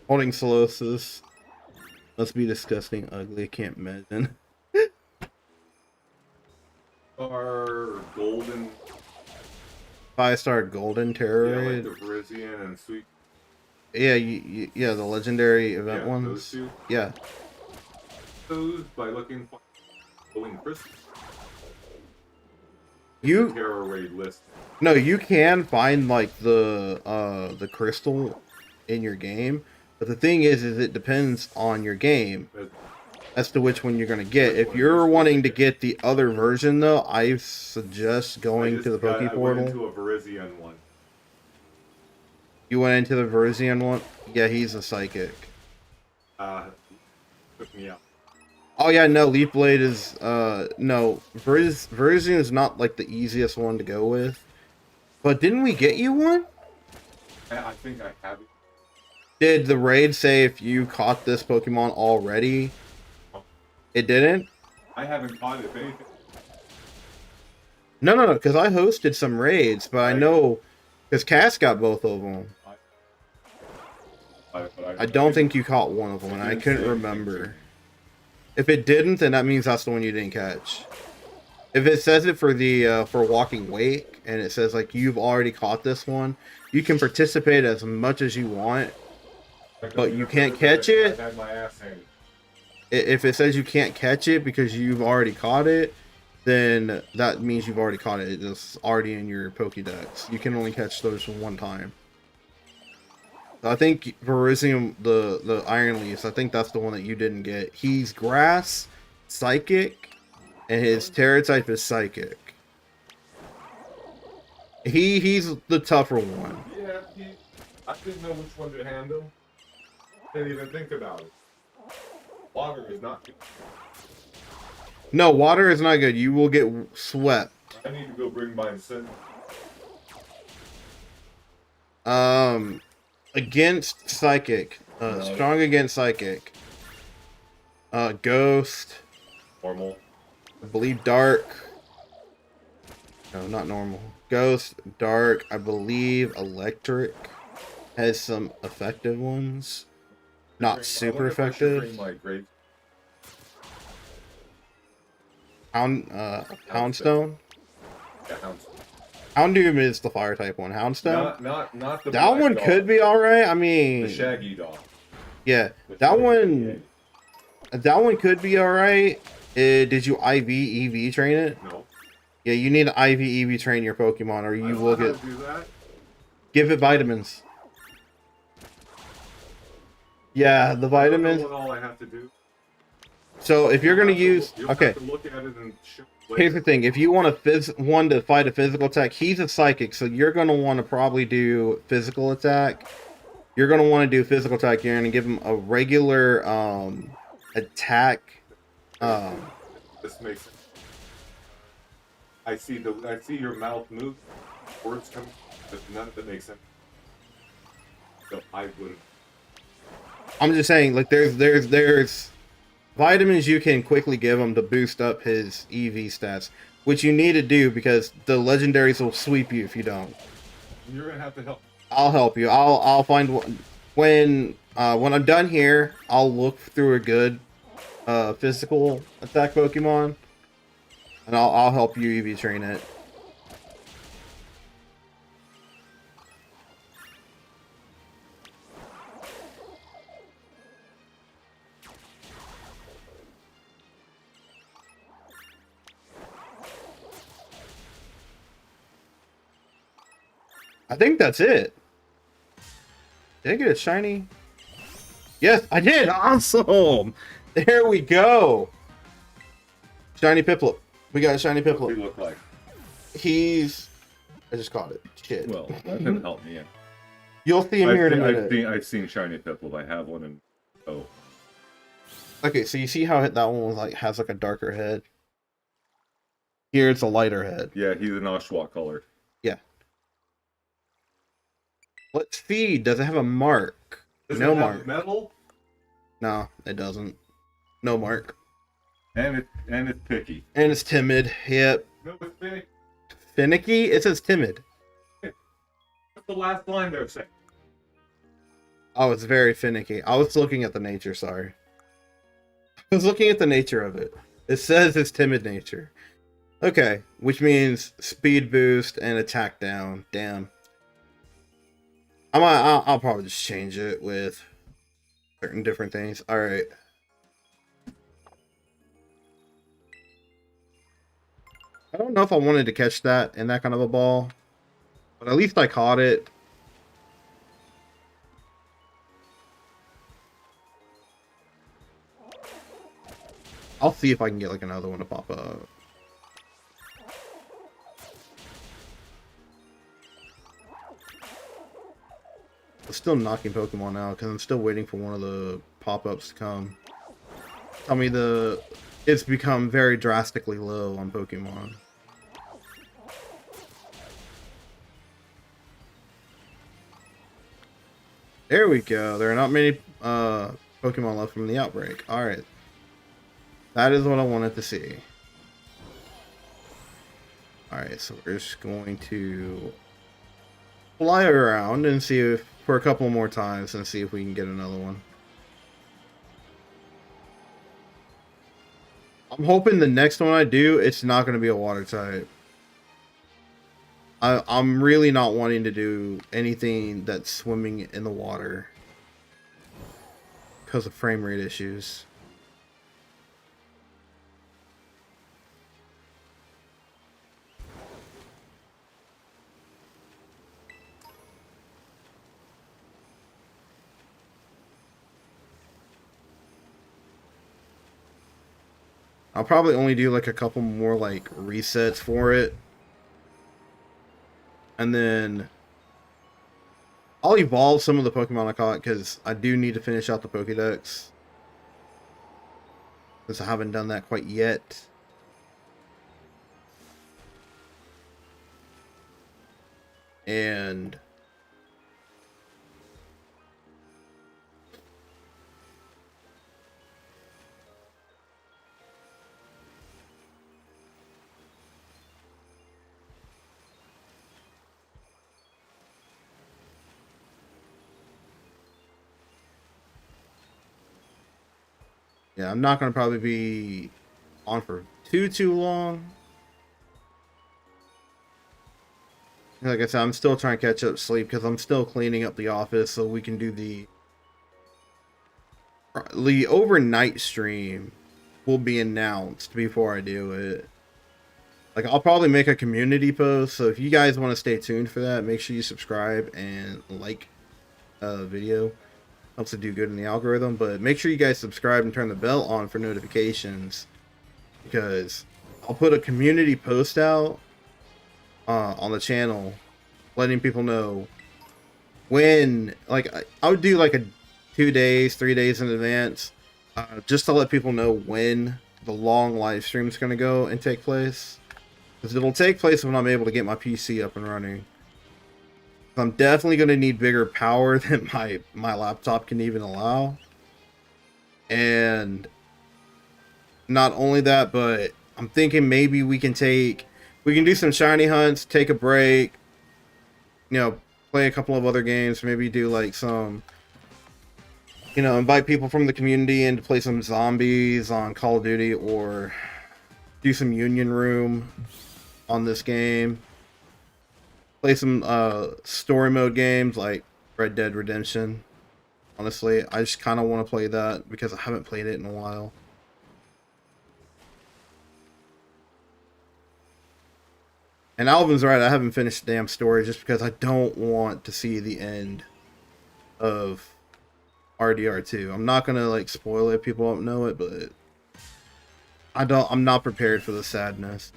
Holding Solosis. Must be disgusting, ugly. I can't imagine. Our golden. 5-star golden terror. Yeah, like the Parisian and sweet. Yeah, yeah, the legendary event ones. Those two. Yeah. Those by looking for glowing crystals. You terror raid list. No, you can find like the crystal in your game, but the thing is it depends on your game as to which one you're gonna get. If you're wanting to get the other version, though, I suggest going to the Poke Portal. I went into a Parisian one. You went into the Parisian one? Yeah, he's a psychic. Took me out. Oh yeah, no, Leaf Blade is no, Parisian is not like the easiest one to go with. But didn't we get you one? I think I have it. Did the raid say if you caught this Pokemon already? It didn't? I haven't caught it, if anything. No, because I hosted some raids, but I know, because Cass got both of them. I don't think you caught one of them, and I couldn't remember. If it didn't, then that means that's the one you didn't catch. If it says it for the for Walking Wake, and it says like you've already caught this one, you can participate as much as you want, but you can't catch it. I had my ass handed. If it says you can't catch it because you've already caught it, then that means you've already caught it. It's already in your Pokédex. You can only catch those one time. I think Parisian, the Iron Leafs, I think that's the one that you didn't get. He's Grass, Psychic, and his Terra type is Psychic. He's the tougher one. Yeah, I didn't know which one to handle. Didn't even think about it. Water is not good. No, water is not good. You will get swept. I need to go bring mine sin. Against Psychic. Strong against Psychic. Ghost. Normal. I believe Dark. No, not normal. Ghost, Dark, I believe Electric has some effective ones. Not super effective. Houndstone? Yeah, Houndstone. Houndoom is the fire type one. Houndstone? Not the that one dog. could be alright. I mean, the shaggy dog. Yeah, that one could be alright. Did you IV EV train it? No. Yeah, you need to IV EV train your Pokemon, or you will get. Do that. Give it vitamins. Yeah, the vitamins. I don't know what all I have to do. So if you're gonna use, okay. Have to look at it and Here's the thing: if you want one to fight a physical attack, he's a psychic, so you're gonna want to probably do physical attack. you're going to want to do physical attack. You're going to give him a regular attack. This makes sense. I see your mouth move, words come, but none of it makes sense. So I would. I'm just saying, like there's vitamins you can quickly give him to boost up his EV stats, which you need to do because the legendaries will sweep you if you don't. You're gonna have to help. I'll help you. I'll find one when I'm done here. I'll look through a good physical attack Pokemon, and I'll help you EV train it. I think that's it. Did I get a shiny? Yes, I did. Awesome. There we go. Shiny Piplup. We got a shiny What does Piplup. he look like? He's. I just caught it. Shit. Well, that didn't help me. You'll see him here in a minute. I've seen shiny Piplup. I have one, and oh, Okay, so you see how that one was like has like a darker head. Here it's a lighter head. yeah, he's an Oshawott color. Yeah. Let's see. Does it have a mark? Does No it have mark. metal? No, it doesn't. No mark. And it's picky. And it's timid. Yep. No, it's finicky. Finicky? It says timid. What's the last line there saying? Oh, it's very finicky. I was looking at the nature, sorry. I was looking at the nature of it. It says it's timid nature. Okay, which means speed boost and attack down. Damn. I'll probably just change it with certain different things. Alright. I don't know if I wanted to catch that in that kind of a ball, but at least I caught it. I'll see if I can get like another one to pop up. I'm still knocking Pokemon out because I'm still waiting for one of the pop-ups to come. Tell me it's become very drastically low on Pokemon. There we go. There are not many Pokemon left from the outbreak. Alright. That is what I wanted to see. Alright, so we're just going to fly around and see if for a couple more times and see if we can get another one. I'm hoping the next one I do, it's not going to be a water type. I'm really not wanting to do anything that's swimming in the water because of frame rate issues. I'll probably only do like a couple more like resets for it. And then I'll evolve some of the Pokemon I caught because I do need to finish out the Pokédex. Because I haven't done that quite yet. And yeah, I'm not going to probably be on for too long. Like I said, I'm still trying to catch up sleep because I'm still cleaning up the office so we can do the overnight stream will be announced before I do it. Like, I'll probably make a community post, so if you guys want to stay tuned for that, make sure you subscribe and like the video. Helps to do good in the algorithm, but make sure you guys subscribe and turn the bell on for notifications, because I'll put a community post out on the channel letting people know when like I would do like a 2 days, 3 days in advance, just to let people know when the long live stream is going to go and take place. Because it'll take place when I'm able to get my PC up and running. I'm definitely going to need bigger power than my laptop can even allow. And not only that, but I'm thinking maybe we can do some shiny hunts, take a break, you know, play a couple of other games, maybe do like some, you know, invite people from the community in to play some zombies on Call of Duty, or do some Union Room on this game. Play some story mode games like Red Dead Redemption. Honestly, I just kind of want to play that because I haven't played it in a while. And Alvin's right, I haven't finished the damn story just because I don't want to see the end of RDR2. I'm not gonna like spoil it, people won't know it, but I'm not prepared for the sadness.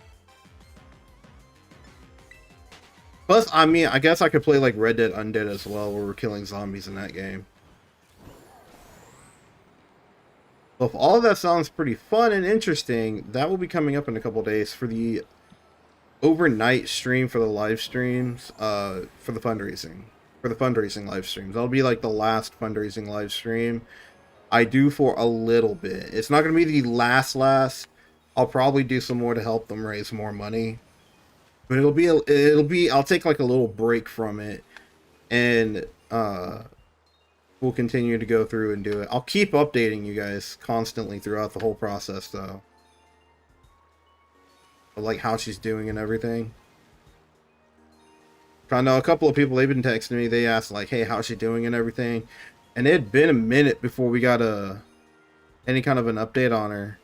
Plus, I mean, I guess I could play like Red Dead Undead as well, where we're killing zombies in that game. Well, if all of that sounds pretty fun and interesting, that will be coming up in a couple days for the overnight stream for the live streams, for the fundraising live streams. That'll be like the last fundraising live stream I do for a little bit. It's not going to be the last. I'll probably do some more to help them raise more money. But it'll be I'll take like a little break from it, and we'll continue to go through and do it. I'll keep updating you guys constantly throughout the whole process though. Of, like, how she's doing and everything. I know a couple of people, they've been texting me, they asked like, hey, how's she doing and everything. And it had been a minute before we got any kind of an update on her.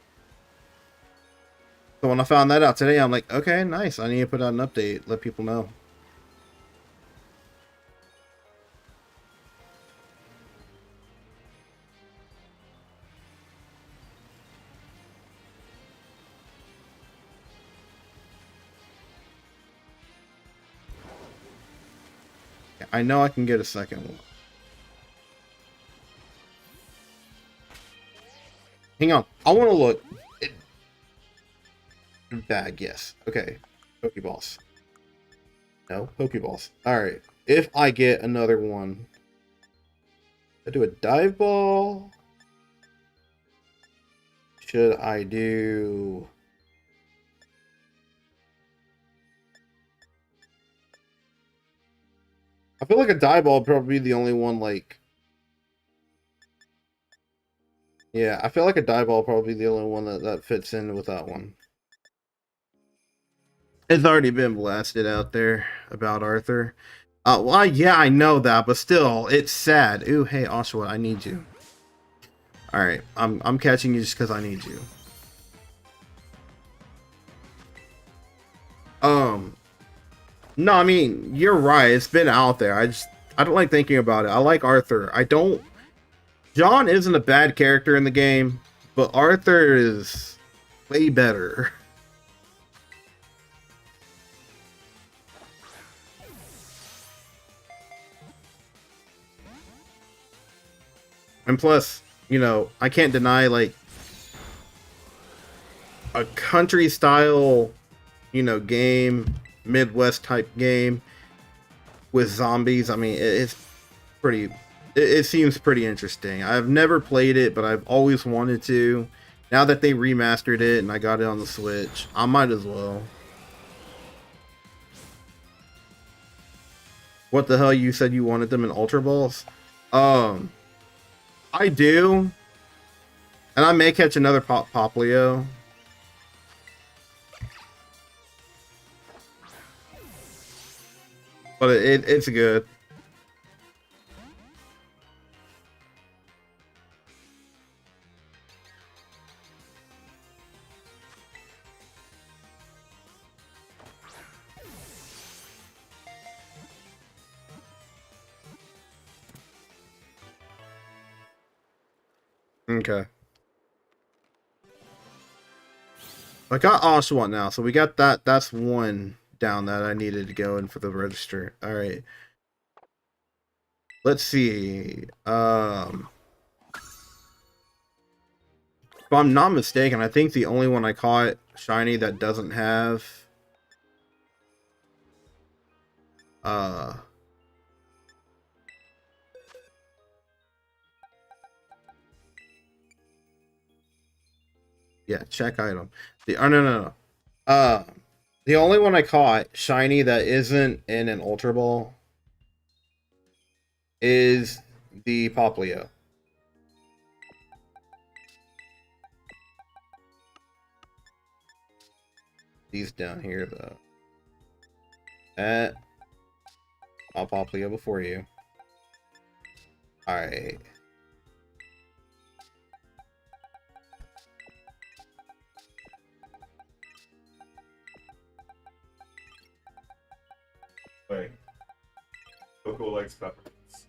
So when I found that out today, I'm like, okay, nice. I need to put out an update, let people know. I know I can get a second one. Hang on. I want to look. Bag, yes. Okay. Pokeballs. No, Pokeballs. Alright. If I get another one, I do a dive ball. Should I do... I feel like a dive ball would probably be the only one, like... Yeah, I feel like a dive ball would probably be the only one that fits in with that one. It's already been blasted out there about Arthur. Well, yeah, I know that, but still, it's sad. Ooh, hey, Oshawa, I need you. Alright, I'm catching you just because I need you. No, I mean, you're right. It's been out there. I don't like thinking about it. I like Arthur. John isn't a bad character in the game, but Arthur is way better. And plus, you know, I can't deny, like, a country style, you know, game, Midwest type game with zombies. I mean, it seems pretty interesting. I've never played it, but I've always wanted to. Now that they remastered it and I got it on the Switch, I might as well. What the hell? You said you wanted them in Ultra Balls? I do. And I may catch another Poplio. But it's good. Okay. I got Oshawa now, so we got that. That's one down that I needed to go in for the register. All right. Let's see. If I'm not mistaken, I think the only one I caught shiny that doesn't have uh yeah, check item. No. Uh the only one I caught shiny that isn't in an Ultra Ball is the Poplio. These down here though. I'll Poplio before you. Alright. Like, Coco likes peppermints.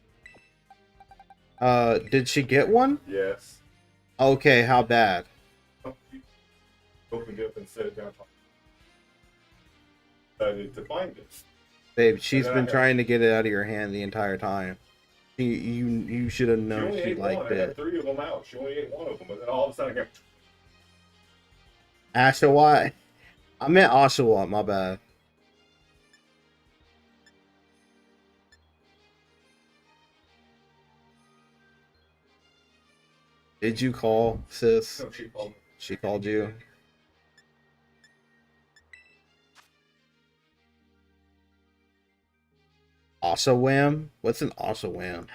Did she get one? Yes. Okay, how bad? Opened it up and set it down. Decided to find it. Babe, she's then I been had- trying to get it out of your hand the entire time. You should have She known only she ate one. liked I had it. 3 of them out. She only ate one of them, and then all of a sudden I got. Oshawott? I meant Oshawott, my bad. Did you call, sis? No, she called me. She called you? Oshawam? What's an Oshawam?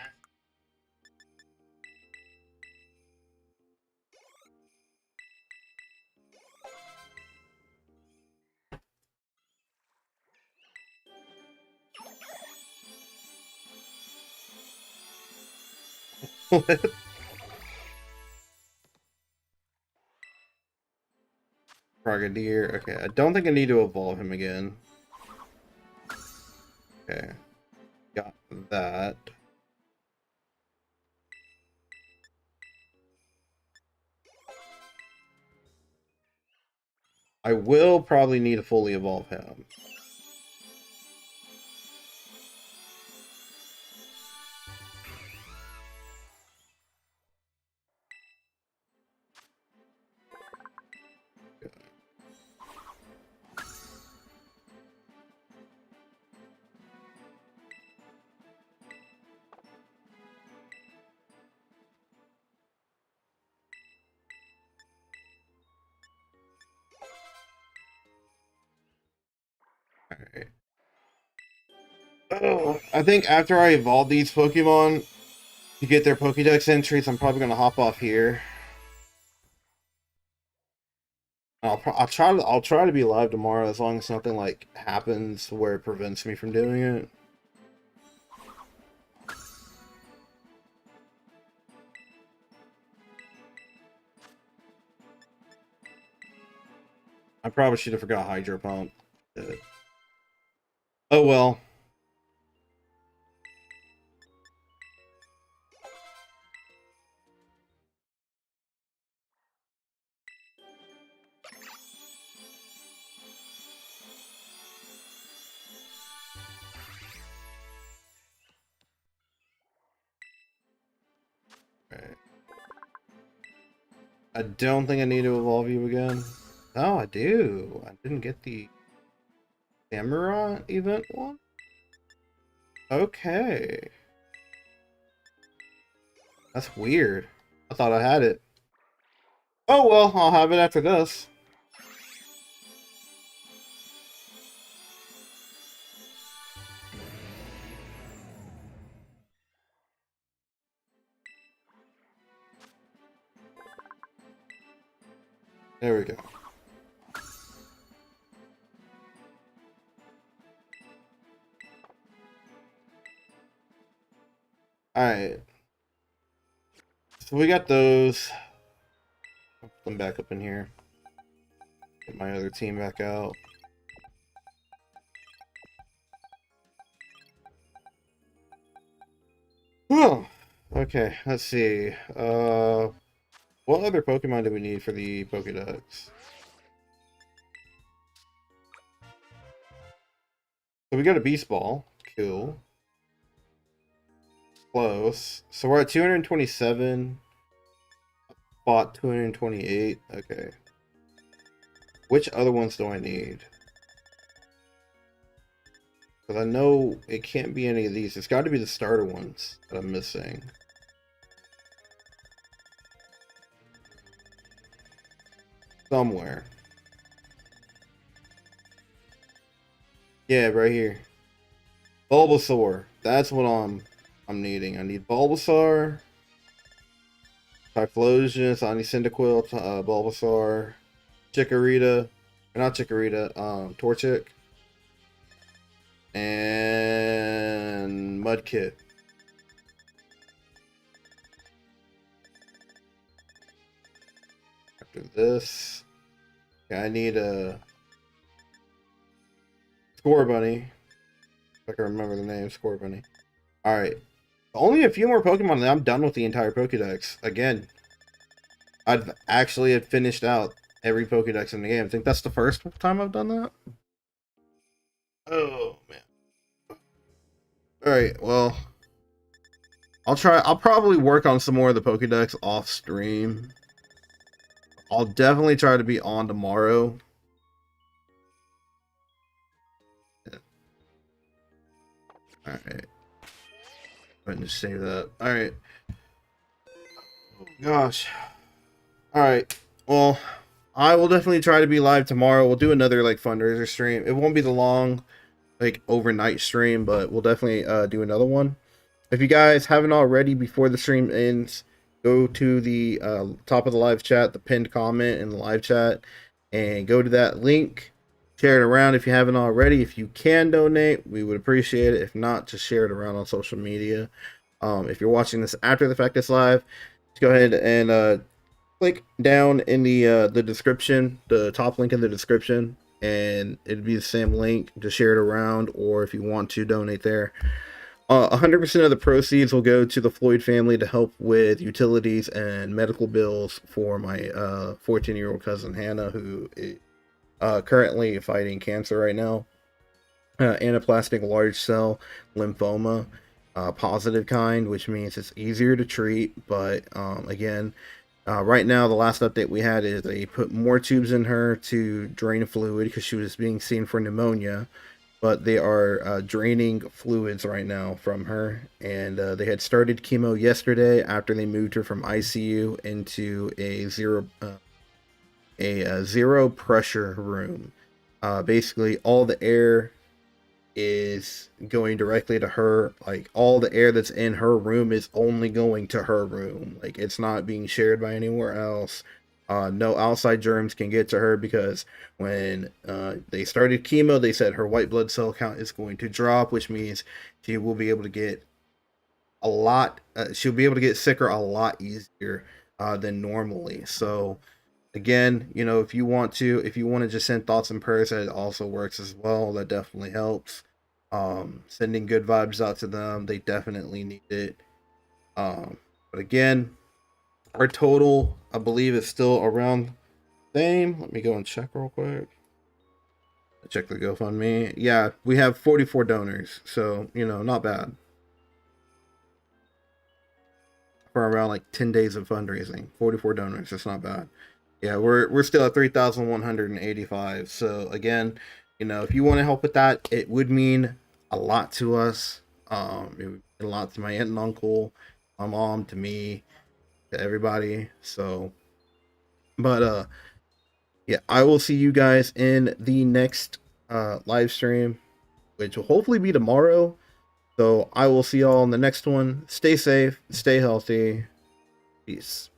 Frogadier. Okay, I don't think I need to evolve him again. Okay. Got that. I will probably need to fully evolve him. Alright. Oh, I think after I evolve these Pokemon to get their Pokédex entries, I'm probably gonna hop off here. I'll try to be live tomorrow as long as nothing like happens where it prevents me from doing it. I probably should have forgot Hydro Pump. Oh well. Right. I don't think I need to evolve you again. Oh, I do. I didn't get the Samurai event one? Okay. That's weird. I thought I had it. Oh well, I'll have it after this. There we go. Alright. So we got those. I'll put them back up in here. Get my other team back out. Whew. Okay, let's see. What other Pokemon do we need for the Pokédex? So we got a Beast Ball. Cool. close. So we're at 227. Bought 228. Okay. Which other ones do I need? Because I know it can't be any of these. It's got to be the starter ones that I'm missing. Somewhere. Yeah, right here. Bulbasaur. That's what I'm needing. I need Bulbasaur, Typhlosion, I need Cyndaquil, Bulbasaur, Chikorita, or not Chikorita, Torchic, and Mudkip. After this, okay, I need a Scorbunny. If I can remember the name, Scorbunny. Alright. Only a few more Pokemon and I'm done with the entire Pokedex. Again, I've actually had finished out every Pokedex in the game. I think that's the first time I've done that. Oh, man. Alright, well. I'll probably work on some more of the Pokedex off stream. I'll definitely try to be on tomorrow. Alright. Go ahead and just save that. Alright. Oh, gosh. Alright. Well, I will definitely try to be live tomorrow. We'll do another like fundraiser stream. It won't be the long like overnight stream, but we'll definitely do another one. If you guys haven't already, before the stream ends, go to the top of the live chat, the pinned comment in the live chat, and go to that link. Share it around if you haven't already. If you can donate, we would appreciate it. If not, just share it around on social media. If you're watching this after the fact it's live, just go ahead and click down in the description, the top link in the description, and it'd be the same link. Just share it around, or if you want to donate there. 100% of the proceeds will go to the Floyd family to help with utilities and medical bills for my 14-year-old cousin Hannah, who is currently fighting cancer right now. Anaplastic large cell lymphoma, positive kind, which means it's easier to treat. But again, right now the last update we had is they put more tubes in her to drain fluid because she was being seen for pneumonia. But they are draining fluids right now from her, and they had started chemo yesterday after they moved her from ICU into a zero pressure room. Basically, all the air is going directly to her. Like, all the air that's in her room is only going to her room. Like, it's not being shared by anywhere else. No outside germs can get to her, because when they started chemo, they said her white blood cell count is going to drop, which means she will be able to get a lot. She'll be able to get sicker a lot easier than normally. So again, you know, if you want to just send thoughts and prayers, that also works as well. That definitely helps. Sending good vibes out to them. They definitely need it. But again, our total, I believe, is still around the same. Let me go and check real quick. Check the GoFundMe. Yeah, we have 44 donors. So, you know, not bad. For around like 10 days of fundraising. 44 donors. That's not bad. Yeah, we're still at 3,185. So again, you know, if you want to help with that, it would mean a lot to us. It would mean a lot to my aunt and uncle, my mom, to me, to everybody. So, but yeah, I will see you guys in the next live stream, which will hopefully be tomorrow. So I will see y'all in the next one. Stay safe, stay healthy. Peace.